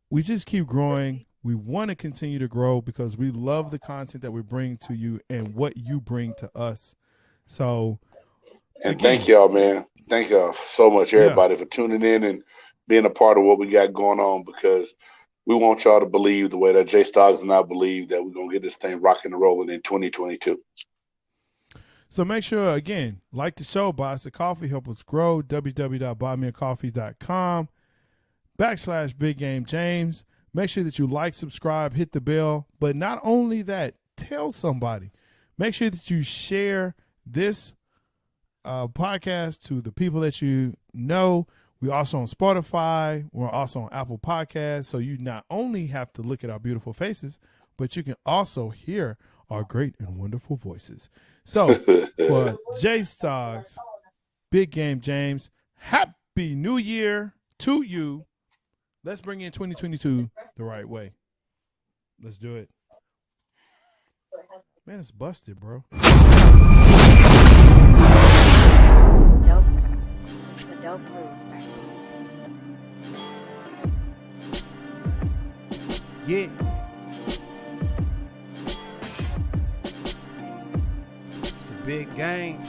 Speaker 1: We just keep growing. We want to continue to grow because we love the content that we bring to you and what you bring to us. So,
Speaker 2: and again, thank y'all, man. Thank y'all so much, everybody, for tuning in and being a part of what we got going on, because we want y'all to believe the way that J-Stogs and I believe that we're going to get this thing rocking and rolling in 2022.
Speaker 1: So make sure, again, like the show, buy us a coffee, help us grow, www.buymeacoffee.com/Big Game James. Make sure that you like, subscribe, hit the bell. But not only that, tell somebody. Make sure that you share this podcast to the people that you know. We're also on Spotify. We're also on Apple Podcasts. So you not only have to look at our beautiful faces, but you can also hear our great and wonderful voices. So for J-Stogs Big Game, James, Happy New Year to you. Let's bring in 2022 the right way. Let's do it. Man, it's busted, bro.
Speaker 5: Dope. It's a dope groove by Speed.
Speaker 6: Yeah. It's a big game.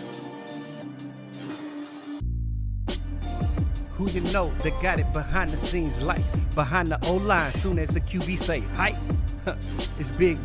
Speaker 6: Who you know that got it behind the scenes like behind the O-line soon as the QB say hype? It's big.